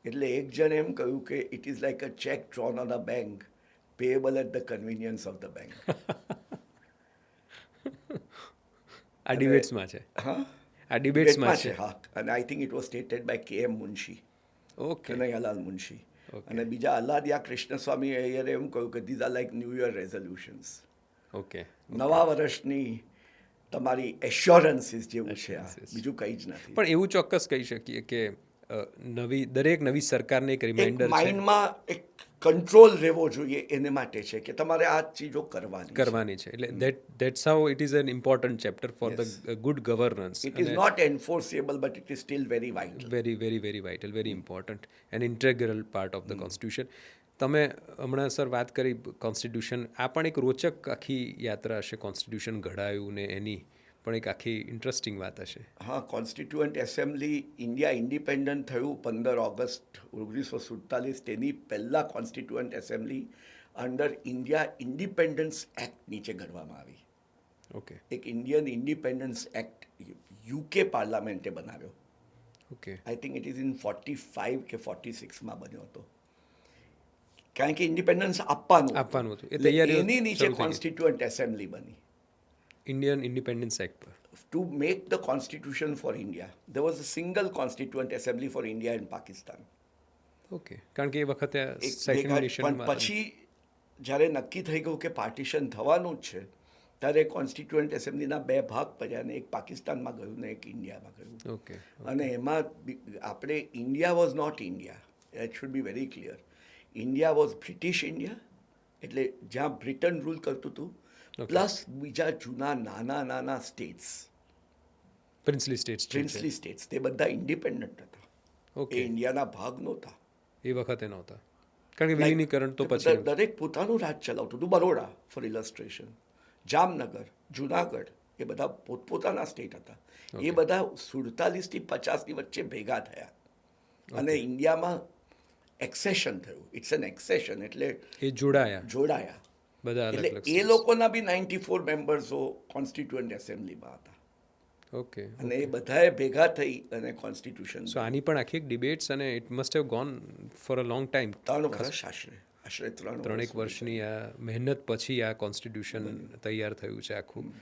એટલે એક જણ એમ કહ્યું કે it is like a cheque drawn on a bank, payable at the convenience of the bank. આ ડિબેટ્સમાં છે. હા, આ ડિબેટ્સમાં છે. હા. અને I think it was stated by K M. Munshi, okay, Kanaiyalal Munshi. Okay. અને બીજા અલ્લાદિયા કૃષ્ણસ્વામી અય્યરે એમ કહ્યું કે these are like new year resolutions. Okay, નવા વર્ષની તમારી એશ્યોરન્સીસ જેવું છે આ, Assurances. બીજું કંઈ જ નથી. પણ એવું ચોક્કસ કહી શકીએ કે દરેક નવી સરકારને એક એક રિમાઇન્ડર છે માઇન્ડમાં એક કંટ્રોલ રહેવો જોઈએ એને માટે છે કે તમારે આ ચીજો કરવાની છે. કરવાની છે. એટલે that's how it is an important chapter for the good governance. It is not enforceable but it is still very vital. Very very very vital, very important and integral part of the constitution. તમે હમણાં sir વાત કરી constitution, આ પણ એક રોચક આખી યાત્રા હશે, કોન્સ્ટિટ્યુશન ઘડાયું ને એની પણ એક આખી ઇન્ટરેસ્ટિંગ વાત હશે. હા, કોન્સ્ટિટ્યુઅન્ટ એસેમ્બલી ઇન્ડિયા ઇન્ડિપેન્ડન્ટ થયું 15 ઓગસ્ટ 1947, તેની પહેલાં constituent assembly under India independence act નીચે ઘડવામાં આવી. ઓકે, એક ઇન્ડિયન ઇન્ડિપેન્ડન્સ એક્ટ યુકે પાર્લામેન્ટે બનાવ્યો. Okay, I think it is in 45 કે 46માં બન્યો હતો. કારણ કે ઇન્ડિપેન્ડન્સ આપવાનું આપવાનું હતું. એ એટલે તૈયારીઓ એની નીચે શરૂ થઈ ગઈ. કોન્સ્ટિટ્યુઅન્ટ એસેમ્બલી બની. ઇન્ડિયન ઇન્ડિપેન્ડન્સ એક્ટ પર. To make the constitution for India, there was a single constituent assembly for India and Pakistan. Okay, કારણ કે એ વખતે એક સેકન્ડ ભેગા- નેશન પણ પછી જ્યારે નક્કી થઈ ગયું કે પાર્ટીશન થવાનું જ છે, ત્યારે કોન્સ્ટિટ્યુઅન્ટ એસેમ્બલીના બે ભાગ પડ્યા, ને એક પાકિસ્તાનમાં ગયું ને એક ઇન્ડિયામાં ગયું. ઓકે, અને એમાં આપણે India was not India, it should be very clear. India was British India, એટલે જ્યાં બ્રિટન રૂલ કરતું હતું, પ્લસ બીજા જૂના નાના નાના states, princely states princely states, તે બધા ઇન્ડિપેન્ડન્ટ હતા. ઓકે, એ ઇન્ડિયાના ભાગ નહોતા. એ વખતે નહોતા, કારણ કે વિલીનીકરણ તો પછી દરેક પોતાનું રાજ ચલાવતું હતું. બરોડા ફોર ઇલસ્ટ્રેશન, જામનગર, જુનાગઢ, એ બધા પોતપોતાના સ્ટેટ હતા. એ બધા 47 થી 50 ની વચ્ચે ભેગા થયા અને ઇન્ડિયામાં એક્સેશન થયું. ઇટ્સ એન એક્સેશન, એટલે એ જોડાયા જોડાયા. બધા અલગ એટલે અલગ એ લોકોના બી 94 મેમ્બર્સો કોન્સ્ટિટ્યુઅન્ટ એસેમ્બલીમાં હતા. ઓકે. અને એ બધાએ ભેગા થઈ અને કોન્સ્ટિટ્યુશન સો આની પણ આખી એક ડિબેટ્સ, અને it must have gone for a long time. 3 વર્ષ આશરે 3 ત્રણેક વર્ષની આ મહેનત પછી આ કોન્સ્ટિટ્યુશન તૈયાર થયું છે આખું.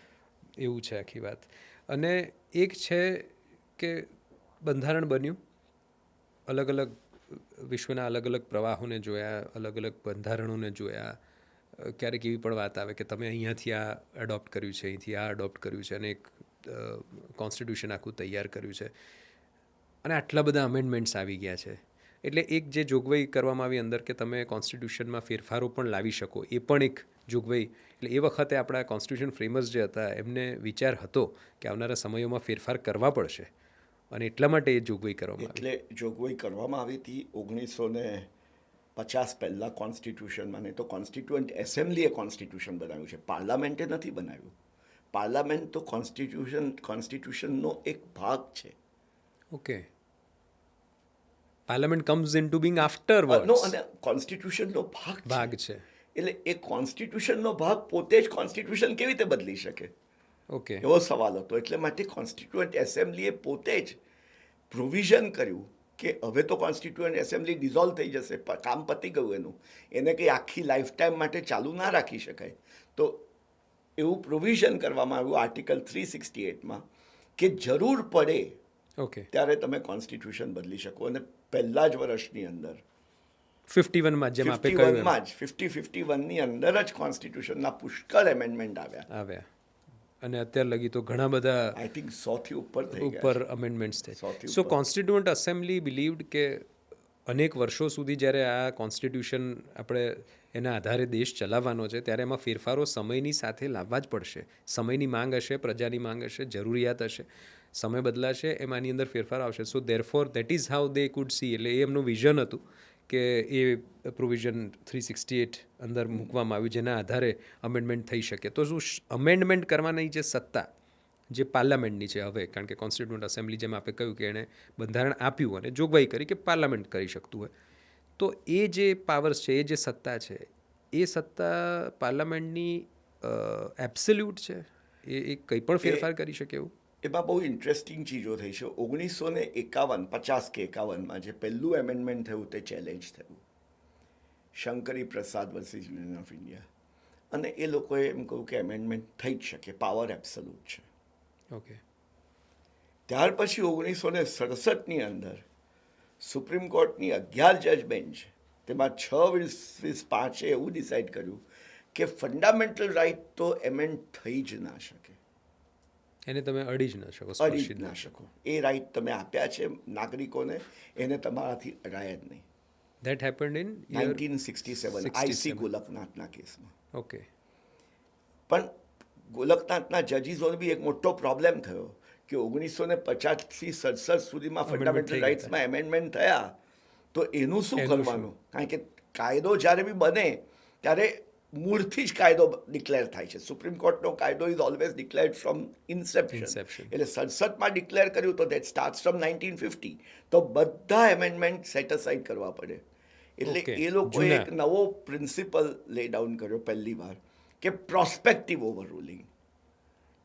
એવું છે આખી વાત. અને એક છે કે બંધારણ બન્યું, અલગ અલગ વિશ્વના અલગ અલગ પ્રવાહોને જોયા, અલગ અલગ બંધારણોને જોયા. ક્યારેક એવી પણ વાત આવે કે તમે અહીંયાથી આ એડોપ્ટ કર્યું છે, અહીંથી આ એડોપ્ટ કર્યું છે, અને એક કોન્સ્ટિટ્યુશન આખું તૈયાર કર્યું છે, અને આટલા બધા અમેન્ડમેન્ટ્સ આવી ગયા છે. એટલે એક જે જોગવાઈ કરવામાં આવી અંદર કે તમે કોન્સ્ટિટ્યુશનમાં ફેરફારો પણ લાવી શકો, એ પણ એક જોગવાઈ. એટલે એ વખતે આપણા કોન્સ્ટિટ્યુશન ફ્રેમર્સ જે હતા એમને વિચાર હતો કે આવનારા સમયોમાં ફેરફાર કરવા પડશે, અને એટલા માટે એ જોગવાઈ કરવામાં આવી. એટલે જોગવાઈ કરવામાં આવી હતી 1950 પહેલાં કોન્સ્ટિટ્યુશનમાં. નહીં તો કોન્સ્ટિટ્યુઅન્ટ એસેમ્બલીએ કોન્સ્ટિટ્યુશન બનાવ્યું છે, પાર્લામેન્ટે નથી બનાવ્યું. પાર્લામેન્ટ તો કોન્સ્ટિટ્યુશનનો એક ભાગ છે. Okay, parliament comes into being after નો, અને કોન્સ્ટિટ્યુશનનો ભાગ છે. એટલે એ કોન્સ્ટિટ્યુશનનો ભાગ પોતે જ કોન્સ્ટિટ્યુશન કેવી રીતે બદલી શકે, ઓકે, એવો સવાલ હતો. એટલે માટે કોન્સ્ટિટ્યુઅન્ટ એસેમ્બલીએ પોતે જ પ્રોવિઝન કર્યું કે હવે તો કોન્સ્ટિટ્યુઅન્ટ એસેમ્બલી ડિઝોલ્વ થઈ જશે, કામ પતી ગયું એનું, એને કંઈ આખી લાઈફ ટાઈમ માટે ચાલુ ના રાખી શકાય. તો એવું પ્રોવિઝન કરવામાં આવ્યું આર્ટિકલ 368માં કે જરૂર પડે ઓકે, ત્યારે તમે કોન્સ્ટિટ્યુશન બદલી શકો. અને પહેલા જ વર્ષની અંદર 51માં જેમ આપણે કહ્યું એમ 51માં જ 51ની અંદર જ કોન્સ્ટિટ્યુશનના પુષ્કળ એમેન્ડમેન્ટ આવ્યા, અને અત્યાર લગી તો ઘણા બધા આઈ થિંક 100થી ઉપર થઈ ગયા ઉપર અમેન્ડમેન્ટ્સ થઈ. સૌથી સો ઉપર. કોન્સ્ટિટ્યુઅન્ટ એસેમ્બલી બિલીવડ કે અનેક વર્ષો સુધી જ્યારે આ કોન્સ્ટિટ્યુશન આપણે એના આધારે દેશ ચલાવવાનો છે, ત્યારે એમાં ફેરફારો સમયની સાથે લાવવા જ પડશે. સમયની માંગ હશે, પ્રજાની માંગ હશે, જરૂરિયાત હશે, સમય બદલાશે, એમાંની અંદર ફેરફાર આવશે. So therefore that is how they could see. એટલે એ એમનું વિઝન હતું કે એ પ્રોવિઝન 368 અંદર મૂકવામાં આવ્યું, જેના આધારે અમેન્ડમેન્ટ થઈ શકે. તો શું અમેન્ડમેન્ટ કરવાની જે સત્તા જે પાર્લામેન્ટની છે હવે, કારણ કે કોન્સ્ટિટ્યુઅન્ટ એસેમ્બલી જેમ આપણે કહ્યું કે એણે બંધારણ આપ્યું અને જોગવાઈ કરી કે પાર્લામેન્ટ કરી શકતું હોય, તો એ જે પાવર્સ છે, એ જે સત્તા છે, એ સત્તા પાર્લામેન્ટની એબ્સોલ્યુટ છે, એ કંઈ પણ ફેરફાર કરી શકે એવું? એમાં બહુ ઇન્ટરેસ્ટિંગ ચીજો થઈ છે. 1951 કે 51માં જે પહેલું એમેન્ડમેન્ટ થયું તે ચેલેન્જ થયું, શંકરી પ્રસાદ વર્સિસ યુનિયન ઓફ ઇન્ડિયા. અને એ લોકોએ એમ કહ્યું કે એમેન્ડમેન્ટ થઈ જ શકે, પાવર એબ્સોલ્યુટ છે. ઓકે, ત્યાર પછી 1967ની અંદર સુપ્રીમ કોર્ટની 11 જજ બેન્ચ, તેમાં 6-5એ એવું ડિસાઇડ કર્યું કે ફંડામેન્ટલ રાઇટ તો એમેન્ડ થઈ જ ના શકે, એને તમે અડી જ ન શકો, અડી સ્પર્શી જ જ ના ન શકો. શકો. એ રાઇટ તમે આપ્યા છે નાગરિકોને, એને તમારાથી અડાય જ નહીં. ધેટ હેપન્ડ ઇન 1967 આઈસી ગોલકનાથના કેસમાં. ઓકે, પણ ગોલકનાથના જજીસોને બી એક મોટો પ્રોબ્લેમ થયો કે 1950થી 67 સુધીમાં Amendment ફંડામેન્ટલ થઈ રાઇટ્સમાં એમેન્ડમેન્ટ થયા, તો એનું શું એનું કરવાનું? કારણ કે કાયદો જ્યારે બી બને ત્યારે મૂળથી જ કાયદો ડિક્લેર થાય છે. સુપ્રીમ કોર્ટનો કાયદો is always declared from inception. Inception. એટલે 67માં ડિક્લેર કર્યું તો દેટ સ્ટાર્ટ ફ્રોમ 1950. તો બધા એમેન્ડમેન્ટ સેટ અસાઇડ કરવા પડે. એટલે Okay. એ લોકોએ જૂના. એક નવો પ્રિન્સિપલ લે ડાઉન કર્યો પહેલી વાર કે પ્રોસ્પેક્ટિવ ઓવર રૂલિંગ.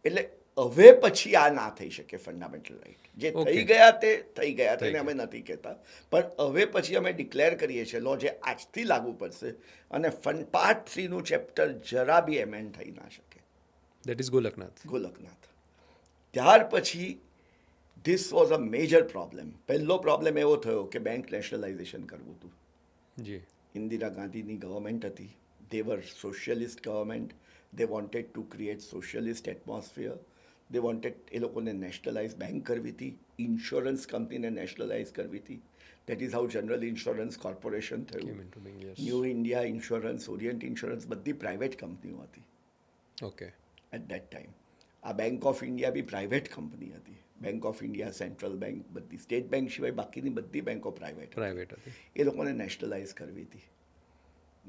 એટલે હવે પછી આ ના થઈ શકે ફંડામેન્ટલ રાઇટ. જે Okay. થઈ ગયા તે થઈ ગયા, થઈ તેને અમે ગયા. નથી કહેતા, પણ હવે પછી અમે ડિક્લેર કરીએ છીએ લો જે આજથી લાગુ પડશે, અને પાર્ટ 3નું ચેપ્ટર જરા બી એમેન્ડ થઈ ના શકે. That is Golaknath. ગોલકનાથ. ત્યાર પછી this was a major problem. પહેલો પ્રોબ્લેમ એવો થયો કે બેંક નેશનલાઇઝેશન કરવું હતું. જી, ઇન્દિરા ગાંધીની ગવર્મેન્ટ હતી, they were socialist government, they wanted to create socialist atmosphere, they wanted એ લોકોને નેશનલાઇઝ બેંક કરવી હતી, ઇન્સ્યોરન્સ કંપનીને નેશનલાઇઝ કરવી હતી. That is how General Insurance Corporation થયું. came into being, yes. New India Insurance, Orient Insurance બધી private કંપનીઓ હતી ઓકે, એટ દેટ ટાઈમ. આ બેંક ઓફ ઇન્ડિયા બી પ્રાઇવેટ કંપની હતી. Bank of India, Central Bank, બધી સ્ટેટ બેંક સિવાય બાકીની બધી બેંકો પ્રાઇવેટ. પ્રાઇવેટ હતી. એ લોકોને નેશનલાઇઝ કરવી હતી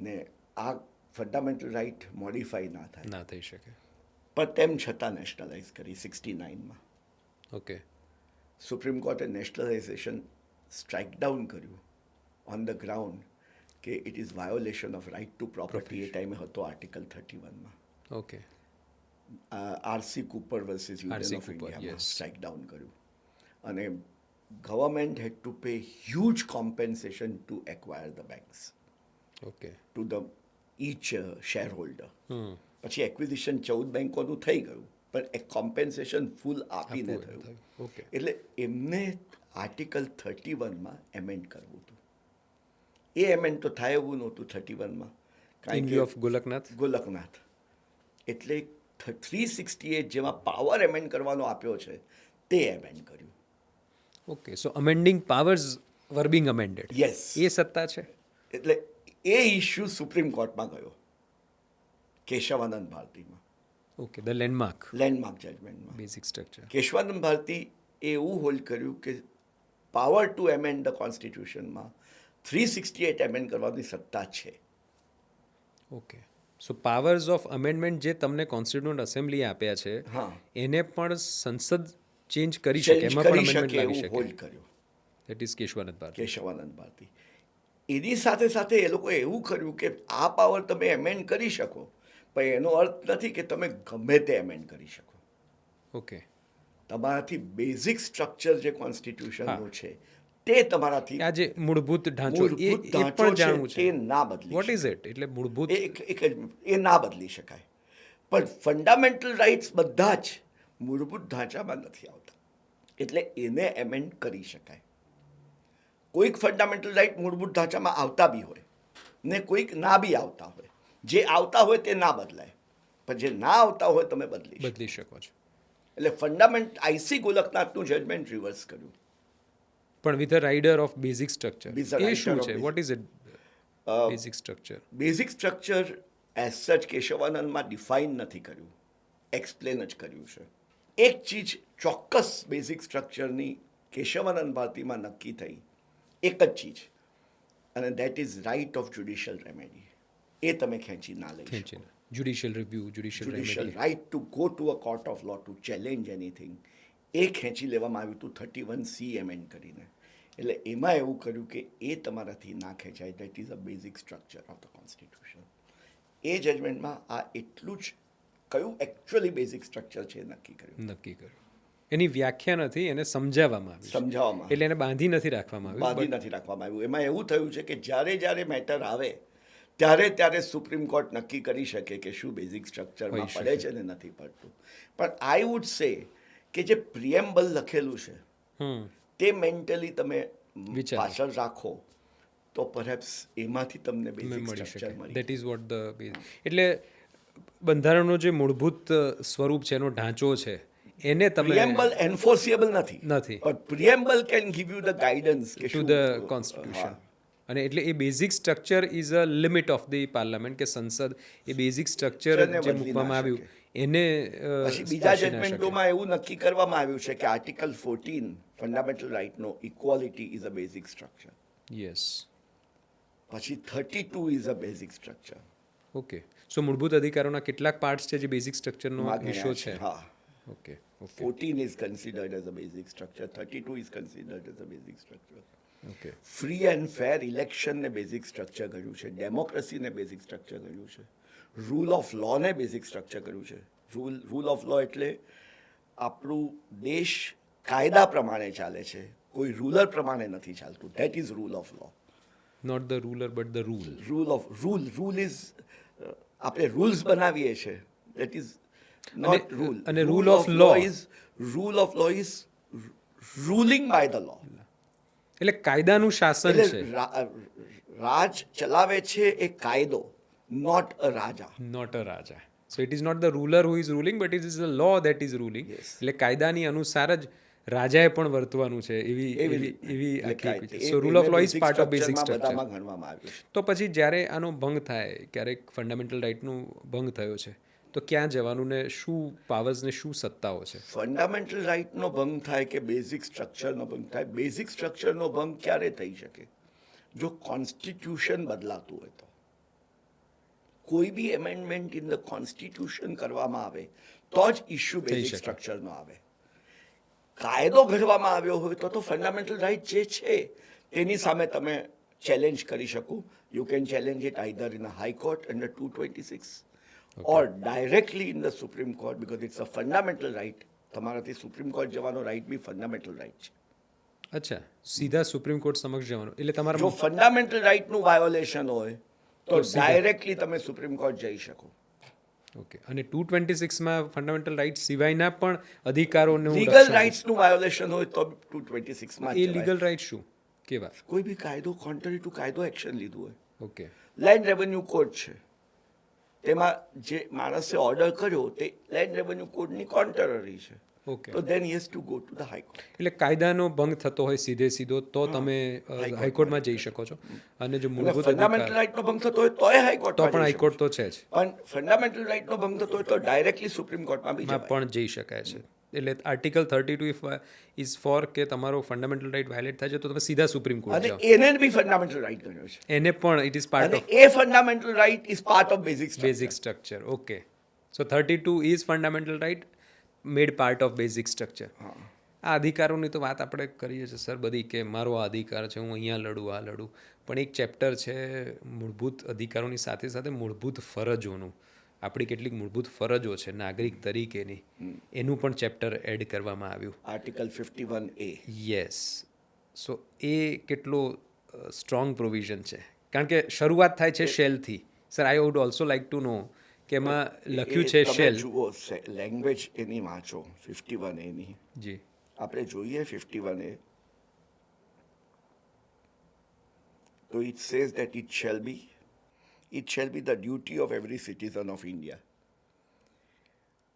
ને આ ફંડામેન્ટલ રાઇટ મોડિફાઈ ના થાય. ના થઈ શકે. પણ તેમ છતાં નેશનલાઇઝ કરી 69માં. ઓકે, સુપ્રીમ કોર્ટે નેશનલાઇઝેશન સ્ટ્રાઇક ડાઉન કર્યું ઓન ધ ગ્રાઉન્ડ કે it is violation of right to property. એ ટાઈમે હતો આર્ટિકલ 31માં. Okay, R C Cooper versus R.C. Union of Cooper, ઇન્ડિયામાં yes. સ્ટ્રાઇક ડાઉન કર્યું. અને government had to pay huge compensation to acquire the banks okay, to the each share holder. Hmm, પછી acquisition 14 બેંકોનું થઈ ગયું, પણ એ કોમ્પેન્સેશન ફૂલ આપીને આપવું થયું. ઓકે એટલે એમને આર્ટિકલ 31માં એમેન્ડ કરવું હતું. એ એમેન્ડ તો થાય એવું નહોતું 31માં, ઇન વ્યૂ ઓફ ગોલકનાથ. ગોલકનાથ એટલે 368 જેમાં પાવર એમેન્ડ કરવાનો આપ્યો છે તે એમેન્ડ કર્યું. Okay so amending powers were being amended. Yes, એ સત્તા છે. એટલે એ ઇસ્યુ સુપ્રીમ કોર્ટમાં ગયો કેશવાનંદ ભારતીમાં, ઓકે ધ લેન્ડમાર્ક લેન્ડમાર્ક જજમેન્ટમાં. Basic structure. કેશવાનંદ ભારતી એવું હોલ્ડ કર્યું કે પાવર ટુ એમેન્ડ ધ કોન્સ્ટિટ્યુશનમાં 368 એમેન્ડ કરવાની સત્તા છે. Okay so powers of amendment જે તમને કોન્સ્ટિટ્યુન્ટ એસેમ્બલીએ આપ્યા છે હા, એને પણ સંસદ ચેન્જ કરી શકે, ચેન્જ એમાં પણ કરી અમેન્ડમેન્ટ શકે લાવી એવું શકે. હોલ્ડ કર્યું દેટ ઇઝ કેશવાનંદ ભારતી. કેશવાનંદ ભારતી. એની સાથે સાથે એ લોકોએ એવું કર્યું કે આ પાવર તમે એમેન્ડ કરી શકો, પણ એનો અર્થ નથી કે તમે ગમે તે એમેન્ડ કરી શકો. ઓકે તમારાથી બેઝિક સ્ટ્રક્ચર જે કોન્સ્ટિટ્યુશનનું હા. છે તે તમારાથી આ જે મૂળભૂત ઢાંચો એ મૂળભૂત એ ઢાંચો પણ જાણવું છે છે. તે ના બદલી વોટ ઇઝ શકાય. ઇટ? એટલે મૂળભૂત એ ના બદલી શકાય. પણ ફંડામેન્ટલ રાઇટ્સ બધા જ મૂળભૂત ઢાંચામાં નથી આવતા, એટલે એને એમેન્ડ કરી શકાય. કોઈક ફંડામેન્ટલ રાઇટ મૂળભૂત ઢાંચામાં આવતા બી હોય ને કોઈક ના બી આવતા હોય. જે આવતા હોય તે ના બદલાય, પણ જે ના આવતા હોય તમે બદલી શકો. બદલી શકો છો. એટલે ફંડામેન્ટ આઈસી ગોલકનાથનું જજમેન્ટ રિવર્સ કર્યું. પણ with a rider of basic structure. With a એ rider શું of છે? basic- what is it basic structure? Basic structure as such કેશવાનંદમાં ડિફાઇન નથી કર્યું, એક્સપ્લેન જ કર્યું છે. એક ચીજ ચોક્કસ બેઝિક સ્ટ્રક્ચરની કેશવાનંદ ભારતીમાં નક્કી થઈ, એક જ ચીજ, અને that is right of judicial remedy. એ તમે ખેંચી ના લઈ શકો. ખેંચીને judicial review, judicial judicial remedy. Right to go to a court of law to challenge anything, એ ખેંચી લેવામાં આવ્યું હતું 31C એમેન્ડ કરીને. એટલે એમાં એવું કર્યું કે એ તમારાથી ના ખેંચાય. That is a basic structure of the constitution. એ જજમેન્ટમાં આ એટલું જ કયું એકચ્યુઅલી બેઝિક સ્ટ્રક્ચર છે એ નક્કી કર્યું, નક્કી કર્યું. એની વ્યાખ્યા નથી, એને સમજાવવામાં આવી છે. સમજાવવામાં એટલે એને બાંધી નથી રાખવામાં બાંધી આવ્યું. નથી રાખવામાં આવ્યું. એમાં એવું થયું છે કે જ્યારે જ્યારે મેટર આવે ત્યારે સુપ્રીમ કોર્ટ નક્કી કરી શકે કે શું બેઝિક સ્ટ્રક્ચરમાં હોઈ શકે. પડે છે ને નથી પડતું. પણ આઈ વુડ સે કે જે પ્રિએમ્બલ લખેલું છે હમ તે મેન્ટલી તમે વિચારો. પાછળ રાખો તો પરહેપ્સ એમાંથી તમને બેઝિક મળી સ્ટ્રક્ચર શકે. મળી દેટ ઇઝ વોટ ધ એટલે બંધારણનો જે મૂળભૂત સ્વરૂપ છે, એનો ઢાંચો છે, એને તમે પ્રિએમ્બલ એન્ફોર્સિયેબલ નથી, નથી. પણ preamble can give you the guidance કે ટુ શું ધ કોન્સ્ટિટ્યુશન. અને એટલે એ basic structure is a limit of the parliament, કે સંસદ એ બેઝિક સ્ટ્રક્ચર સ્ટ્રક્ચરને જે બદલી મૂકવામાં ના આવ્યું શકે. એને પછી બીજા જજમેન્ટોમાં એવું નક્કી કરવામાં આવ્યું છે કે આર્ટિકલ 14 ફંડામેન્ટલ રાઇટનો equality is a basic structure. Yes. પછી 32 is a basic structure. Okay so મૂળભૂત અધિકારોના કેટલાક પાર્ટ્સ છે જે બેઝિક સ્ટ્રક્ચરનો હિસ્સો છે. હા, okay okay 14 is considered as a basic structure, 32 is considered as a basic structure. Okay free and fair ઇલેક્શનને બેઝિક સ્ટ્રક્ચર કર્યું છે, ડેમોક્રેસીને બેઝિક સ્ટ્રક્ચર કર્યું છે, રૂલ ઓફ લોને બેઝિક સ્ટ્રક્ચર કર્યું છે. રૂલ ઓફ લો એટલે આપણું દેશ કાયદા પ્રમાણે ચાલે છે, કોઈ રૂલર પ્રમાણે નથી ચાલતું. That is rule of law. Not the ruler but the rule. Rule is આપણે રૂલ્સ બનાવીએ છીએ, દેટ ઇઝ નોટ રૂલ. અને rule of law rule of law is ruling by the law. એટલે કાયદાનું શાસન છે, એટલે રાજ ચલાવે છે એ કાયદો, not a raja. Not a raja. So it is not the ruler who is ruling but it is the law that is ruling. Yes. એટલે કાયદાની અનુસાર જ રાજાએ પણ વર્તવાનું છે, એવી એવી આખી. So rule of law is part of basic structure. બધામાં ગણવામાં આવ્યું છે. તો પછી જ્યારે આનો ભંગ થાય, ક્યારેક ફંડામેન્ટલ રાઇટનું ભંગ થયો છે, તો ક્યાં જવાનું ને શું પાવર્સ ને શું સત્તાઓ છે? ફંડામેન્ટલ રાઇટનો ભંગ થાય કે બેઝિક સ્ટ્રક્ચરનો ભંગ થાય. બેઝિક સ્ટ્રક્ચરનો ભંગ ક્યારે થઈ શકે? જો કોન્સ્ટિટ્યુશન બદલાતું હોય તો. કોઈ બી એમેન્ડમેન્ટ ઇન ધ કોન્સ્ટિટ્યુશન કરવામાં આવે તો જ ઇશ્યુ બેઝિક શકે. સ્ટ્રક્ચરનો આવે. કાયદો ઘડવામાં આવ્યો હોય તો ફંડામેન્ટલ રાઇટ જે છે તેની સામે તમે ચેલેન્જ કરી શકો. You can challenge it either in a high court under 226 or directly in the supreme court, because it's a fundamental right. તમારાથી સુપ્રીમ કોર્ટ જવાનો રાઇટ બી ફંડામેન્ટલ રાઇટ છે. અચ્છા, સીધા સુપ્રીમ કોર્ટ સમક્ષ જવાનું. એટલે જો તમારા ફંડામેન્ટલ રાઇટનું વાયોલેશન હોય તો તો સીધા. ડાયરેક્ટલી તમે સુપ્રીમ કોર્ટ જઈ શકો. ઓકે, અને 226માં ફંડામેન્ટલ રાઇટ્સ સિવાયના પણ અધિકારોનું લીગલ રક્ષણ રાઇટ્સનું વાયોલેશન હોય તો 226માં એ જ લીગલ જવાય. રાઇટ શું કેવા? કોઈ બી કાયદો કોન્ટ્રરી ટુ કાયદો એક્શન લીધું હોય. ઓકે, લેન્ડ રેવન્યુ કોડ છે, તેમાં જે માણસે ઓર્ડર કર્યો તે લેન્ડ રેવન્યુ કોડની કોન્ટ્રરી છે, ઓકે. તો then he has to go to the high court. એટલે કાયદાનો ભંગ થતો હોય સીધો તો તમે હાઈકોર્ટમાં જઈ શકો છો, અને જો મૂળભૂત ફંડામેન્ટલ અધિકાર રાઇટનો ભંગ થતો હોય તોય તો હાઈકોર્ટમાં પણ જઈ શકો હાઈકોર્ટ તો છે જ છો. પણ ફંડામેન્ટલ રાઇટનો ભંગ થતો હોય તો ડાયરેક્ટલી સુપ્રીમ કોર્ટમાં બી માં જવાય. પણ જઈ શકાય છે. એટલે આર્ટિકલ 32 ઇઝ ફોર કે તમારો ફંડામેન્ટલ રાઇટ વાયોલેટ થાય છે તો તમે સીધા સુપ્રીમ કોર્ટ અને જાઓ. એને બી ફંડામેન્ટલ રાઇટ ગણ્યો છે, એને પણ ઇટ ઇઝ પાર્ટ અને of a fundamental right is part of basic structure. Okay, so 32 is fundamental right made part of basic structure. આ અધિકારોની તો વાત આપણે કરીએ છીએ સર બધી, કે મારો આ અધિકાર છે, હું અહીંયા લડું આ લડું, પણ એક ચેપ્ટર છે મૂળભૂત અધિકારોની સાથે સાથે મૂળભૂત ફરજોનું. આપણી કેટલીક મૂળભૂત ફરજો છે નાગરિક તરીકેની, એનું પણ ચેપ્ટર એડ કરવામાં આવ્યું. Article 51A. યસ. સો એ કેટલો સ્ટ્રોંગ પ્રોવિઝન છે, કારણ કે શરૂઆત થાય છે શેલથી. Sir I would also like to know કે એમાં લખ્યું છે તમે શેલ. જુઓ લેંગ્વેજ એની વાંચો 51A ની. જી, આપણે જોઈએ 51A, તો it says that it shall be the duty of every citizen of India.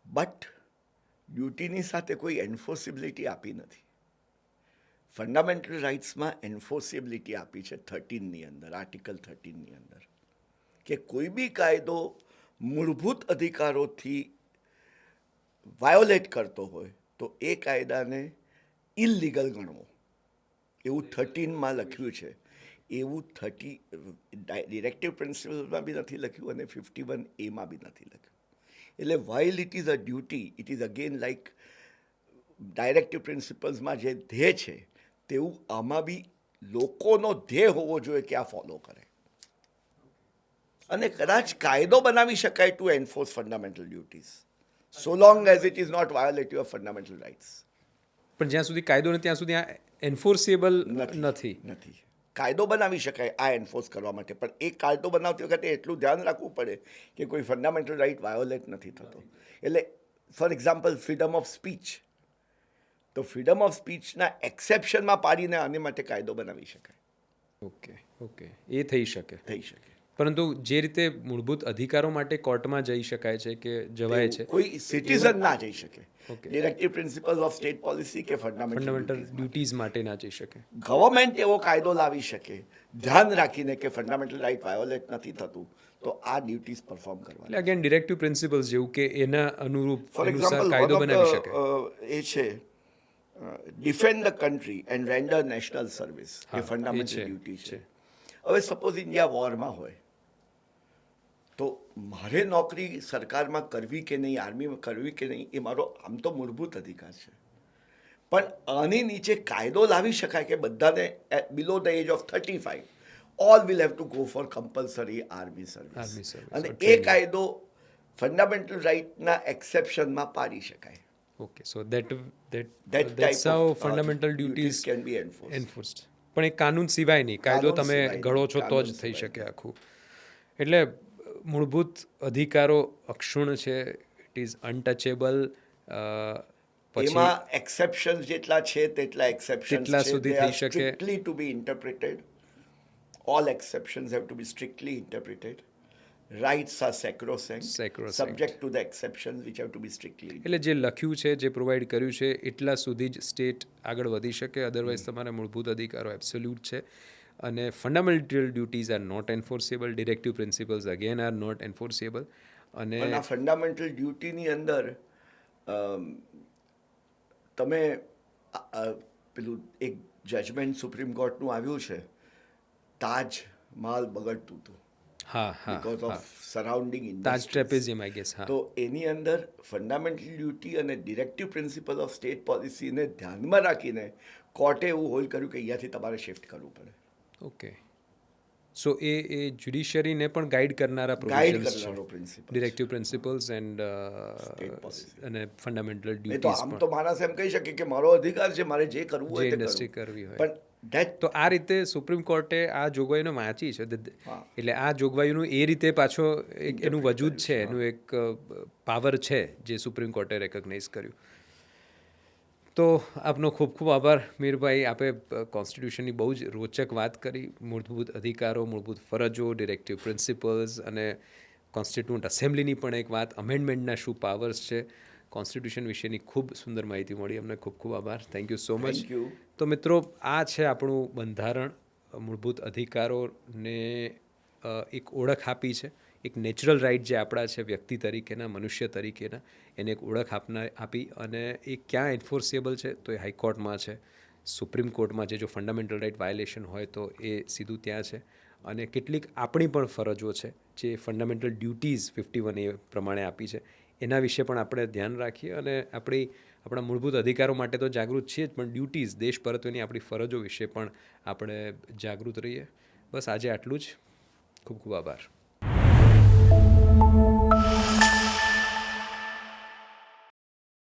But ડ્યુટીની સાથે કોઈ એન્ફોર્સિબિલિટી આપી નથી. ફંડામેન્ટલ રાઇટ્સમાં એન્ફોર્સિબિલિટી આપી છે 13ની અંદર, આર્ટિકલ 13ની અંદર, કે કોઈ બી કાયદો મૂળભૂત અધિકારોથી વાયોલેટ કરતો હોય તો એ કાયદાને ઇલીગલ ગણવો, એવું 13માં લખ્યું છે. એવું 30 ડિરેક્ટિવ પ્રિન્સિપલ્સમાં બી નથી લખ્યું અને 51A બી નથી લખ્યું. એટલે while it is a duty, it is again like directive પ્રિન્સિપલ્સમાં જે ધ્યેય છે તેવું આમાં બી લોકોનો ધ્યેય હોવો જોઈએ કે આ ફોલો કરે. અને કદાચ કાયદો બનાવી શકાય to enforce fundamental duties so long as it is not violative of fundamental rights. પણ જ્યાં સુધી કાયદો નથી ત્યાં સુધી આ એન્ફોર્સિબલ નથી. નથી કાયદો બનાવી શકાય આ એન્ફોર્સ કરવા માટે, પણ એ કાયદો બનાવતી વખતે એટલું ધ્યાન રાખવું પડે કે કોઈ ફંડામેન્ટલ રાઇટ વાયોલેટ નથી થતો. એટલે for example freedom of speech, તો ફ્રીડમ ઓફ સ્પીચના એક્સેપ્શનમાં પાડીને આને માટે કાયદો બનાવી શકાય. ઓકે, એ થઈ શકે. થઈ શકે. પરંતુ જે રીતે મૂળભૂત અધિકારો માટે કોર્ટમાં જઈ શકાય છે કે જવાય છે, કોઈ સિટીઝન ના જઈ શકે. Okay. Directive principles of state policy કે ફંડામેન્ટલ ફંડામેન્ટલ ડ્યુટીઝ માટે ના જઈ શકે. ગવર્મેન્ટ એવો કાયદો લાવી શકે ધ્યાન રાખીને કે ફંડામેન્ટલ રાઇટ વાયોલેટ નથી થતું, તો આ ડ્યુટીઝ પરફોર્મ કરવા. એટલે અગેન ડિરેક્ટિવ પ્રિન્સિપલ્સ જેવું કે એના અનુરૂપ ફોર અનુસાર એક્ઝામ્પલ કાયદો બનાવી શકે. એ છે defend the country and render national service, હા, એ ફંડામેન્ટલ એ છે, ડ્યુટી છે. હવે સપોઝ ઇન્ડિયા વોરમાં હોય તો મારે નોકરી સરકારમાં કરવી કે નહીં, આર્મીમાં કરવી કે નહીં, એ મારો આમ તો મૂળભૂત અધિકાર છે. પણ આની નીચે કાયદો લાવી શકાય કે બધાને below the age of 35 all will have to go for compulsory army service. service અને or એ training. કાયદો ફંડામેન્ટલ રાઇટના એક્સેપ્શનમાં પાડી શકાય. Okay, so that's type how of, fundamental duties duties can be enforced. Enforced. પણ એ કાનૂન સિવાય નહીં, કાયદો કાનૂન તમે સિવાય ઘડો નહીં, છો તો કાનૂન જ થઈ સિવાય શકે આખું. એટલે મૂળભૂત અધિકારો અક્ષુણ છે, ઇટ ઇઝ અનટચેબલ. પછી એમાં એક્સેપ્શન જેટલા છે તેટલા એક્સેપ્શન તેટલા સુધી થઈ શકે. Strictly to be interpreted. All exceptions have to be strictly interpreted. Rights are sacrosanct, Sacrosanct. Subject to the exceptions which have to be strictly. એટલે જે લખ્યું છે, જે પ્રોવાઈડ કર્યું છે, એટલા સુધી જ સ્ટેટ આગળ વધી શકે. અધરવાઇઝ તમારા મૂળભૂત અધિકારો એબ્સોલ્યુટ છે અને fundamental duties are not enforceable. Directive principles again are not enforceable. અને પણ આ ફંડામેન્ટલ ડ્યુટીની અંદર તમે પેલું એક જજમેન્ટ સુપ્રીમ કોર્ટનું આવ્યું છે, તાજ મહાલ બગડતું હતું હા બીકોઝ હા, of surrounding Taj trapezium I guess. હા, તો એની અંદર ફંડામેન્ટલ ડ્યુટી અને ડિરેક્ટિવ પ્રિન્સિપલ ઓફ સ્ટેટ પોલિસીને ધ્યાનમાં રાખીને કોર્ટે એવું હોલ્ડ કર્યું કે અહીંયાથી તમારે શિફ્ટ કરવું પડે. ઓકે. સો એ જ્યુડિશિયરીને પણ ગાઈડ કરનારા ગાઈડ પ્રોવિઝન્સ છે, કરનારો principal. Directive principles and policy. અને ફંડામેન્ટલ નહીં તો ડ્યુટીઝ આમ પણ તો માણસ એમ કહી શકે કે મારો અધિકાર છે, મારે જે કરવું જે હોય તે ઇન્ડસ્ટ્રી કરવું. કરવી હોય. પણ That તો આ રીતે સુપ્રીમ કોર્ટે આ જોગવાઈનો વાંચી છે હા. એટલે આ જોગવાઈનું એ રીતે પાછો એક એનું Interpret વજૂદ છે, કર્યું છે, એનું એક પાવર છે જે સુપ્રીમ કોર્ટે રેકગ્નાઇઝ કર્યું. તો આપનો ખૂબ ખૂબ આભાર મીરભાઈ. આપે કોન્સ્ટિટ્યુશનની બહુ જ રોચક વાત કરી. મૂળભૂત અધિકારો, મૂળભૂત ફરજો, ડિરેક્ટિવ પ્રિન્સિપલ્સ અને કોન્સ્ટિટ્યુન્ટ એસેમ્બલીની પણ એક વાત, અમેન્ડમેન્ટના શું પાવર્સ છે, કોન્સ્ટિટ્યુશન વિશેની ખૂબ સુંદર માહિતી મળી. અમને ખૂબ ખૂબ આભાર. Thank you so much. Thank you. તો મિત્રો, આ છે આપણું બંધારણ. મૂળભૂત અધિકારોને એક ઓળખ આપી છે, એક નેચરલ રાઇટ જે આપણા છે વ્યક્તિ તરીકેના, મનુષ્ય તરીકેના, એને એક ઓળખ આપી. અને એ ક્યાં એન્ફોર્સેબલ છે તો એ હાઈકોર્ટમાં છે, સુપ્રીમ કોર્ટમાં જે જો ફંડામેન્ટલ રાઇટ વાયોલેશન હોય તો એ સીધું ત્યાં છે. અને કેટલીક આપણી પણ ફરજો છે જે ફંડામેન્ટલ ડ્યુટીઝ 51A પ્રમાણે આપી છે, એના વિશે પણ આપણે ધ્યાન રાખીએ. અને આપણા મૂળભૂત અધિકારો માટે તો જાગૃત છીએ જ, પણ ડ્યુટીઝ, દેશ પ્રત્યેની આપણી ફરજો વિશે પણ આપણે જાગૃત રહીએ. બસ આજે આટલું જ. ખૂબ ખૂબ આભાર.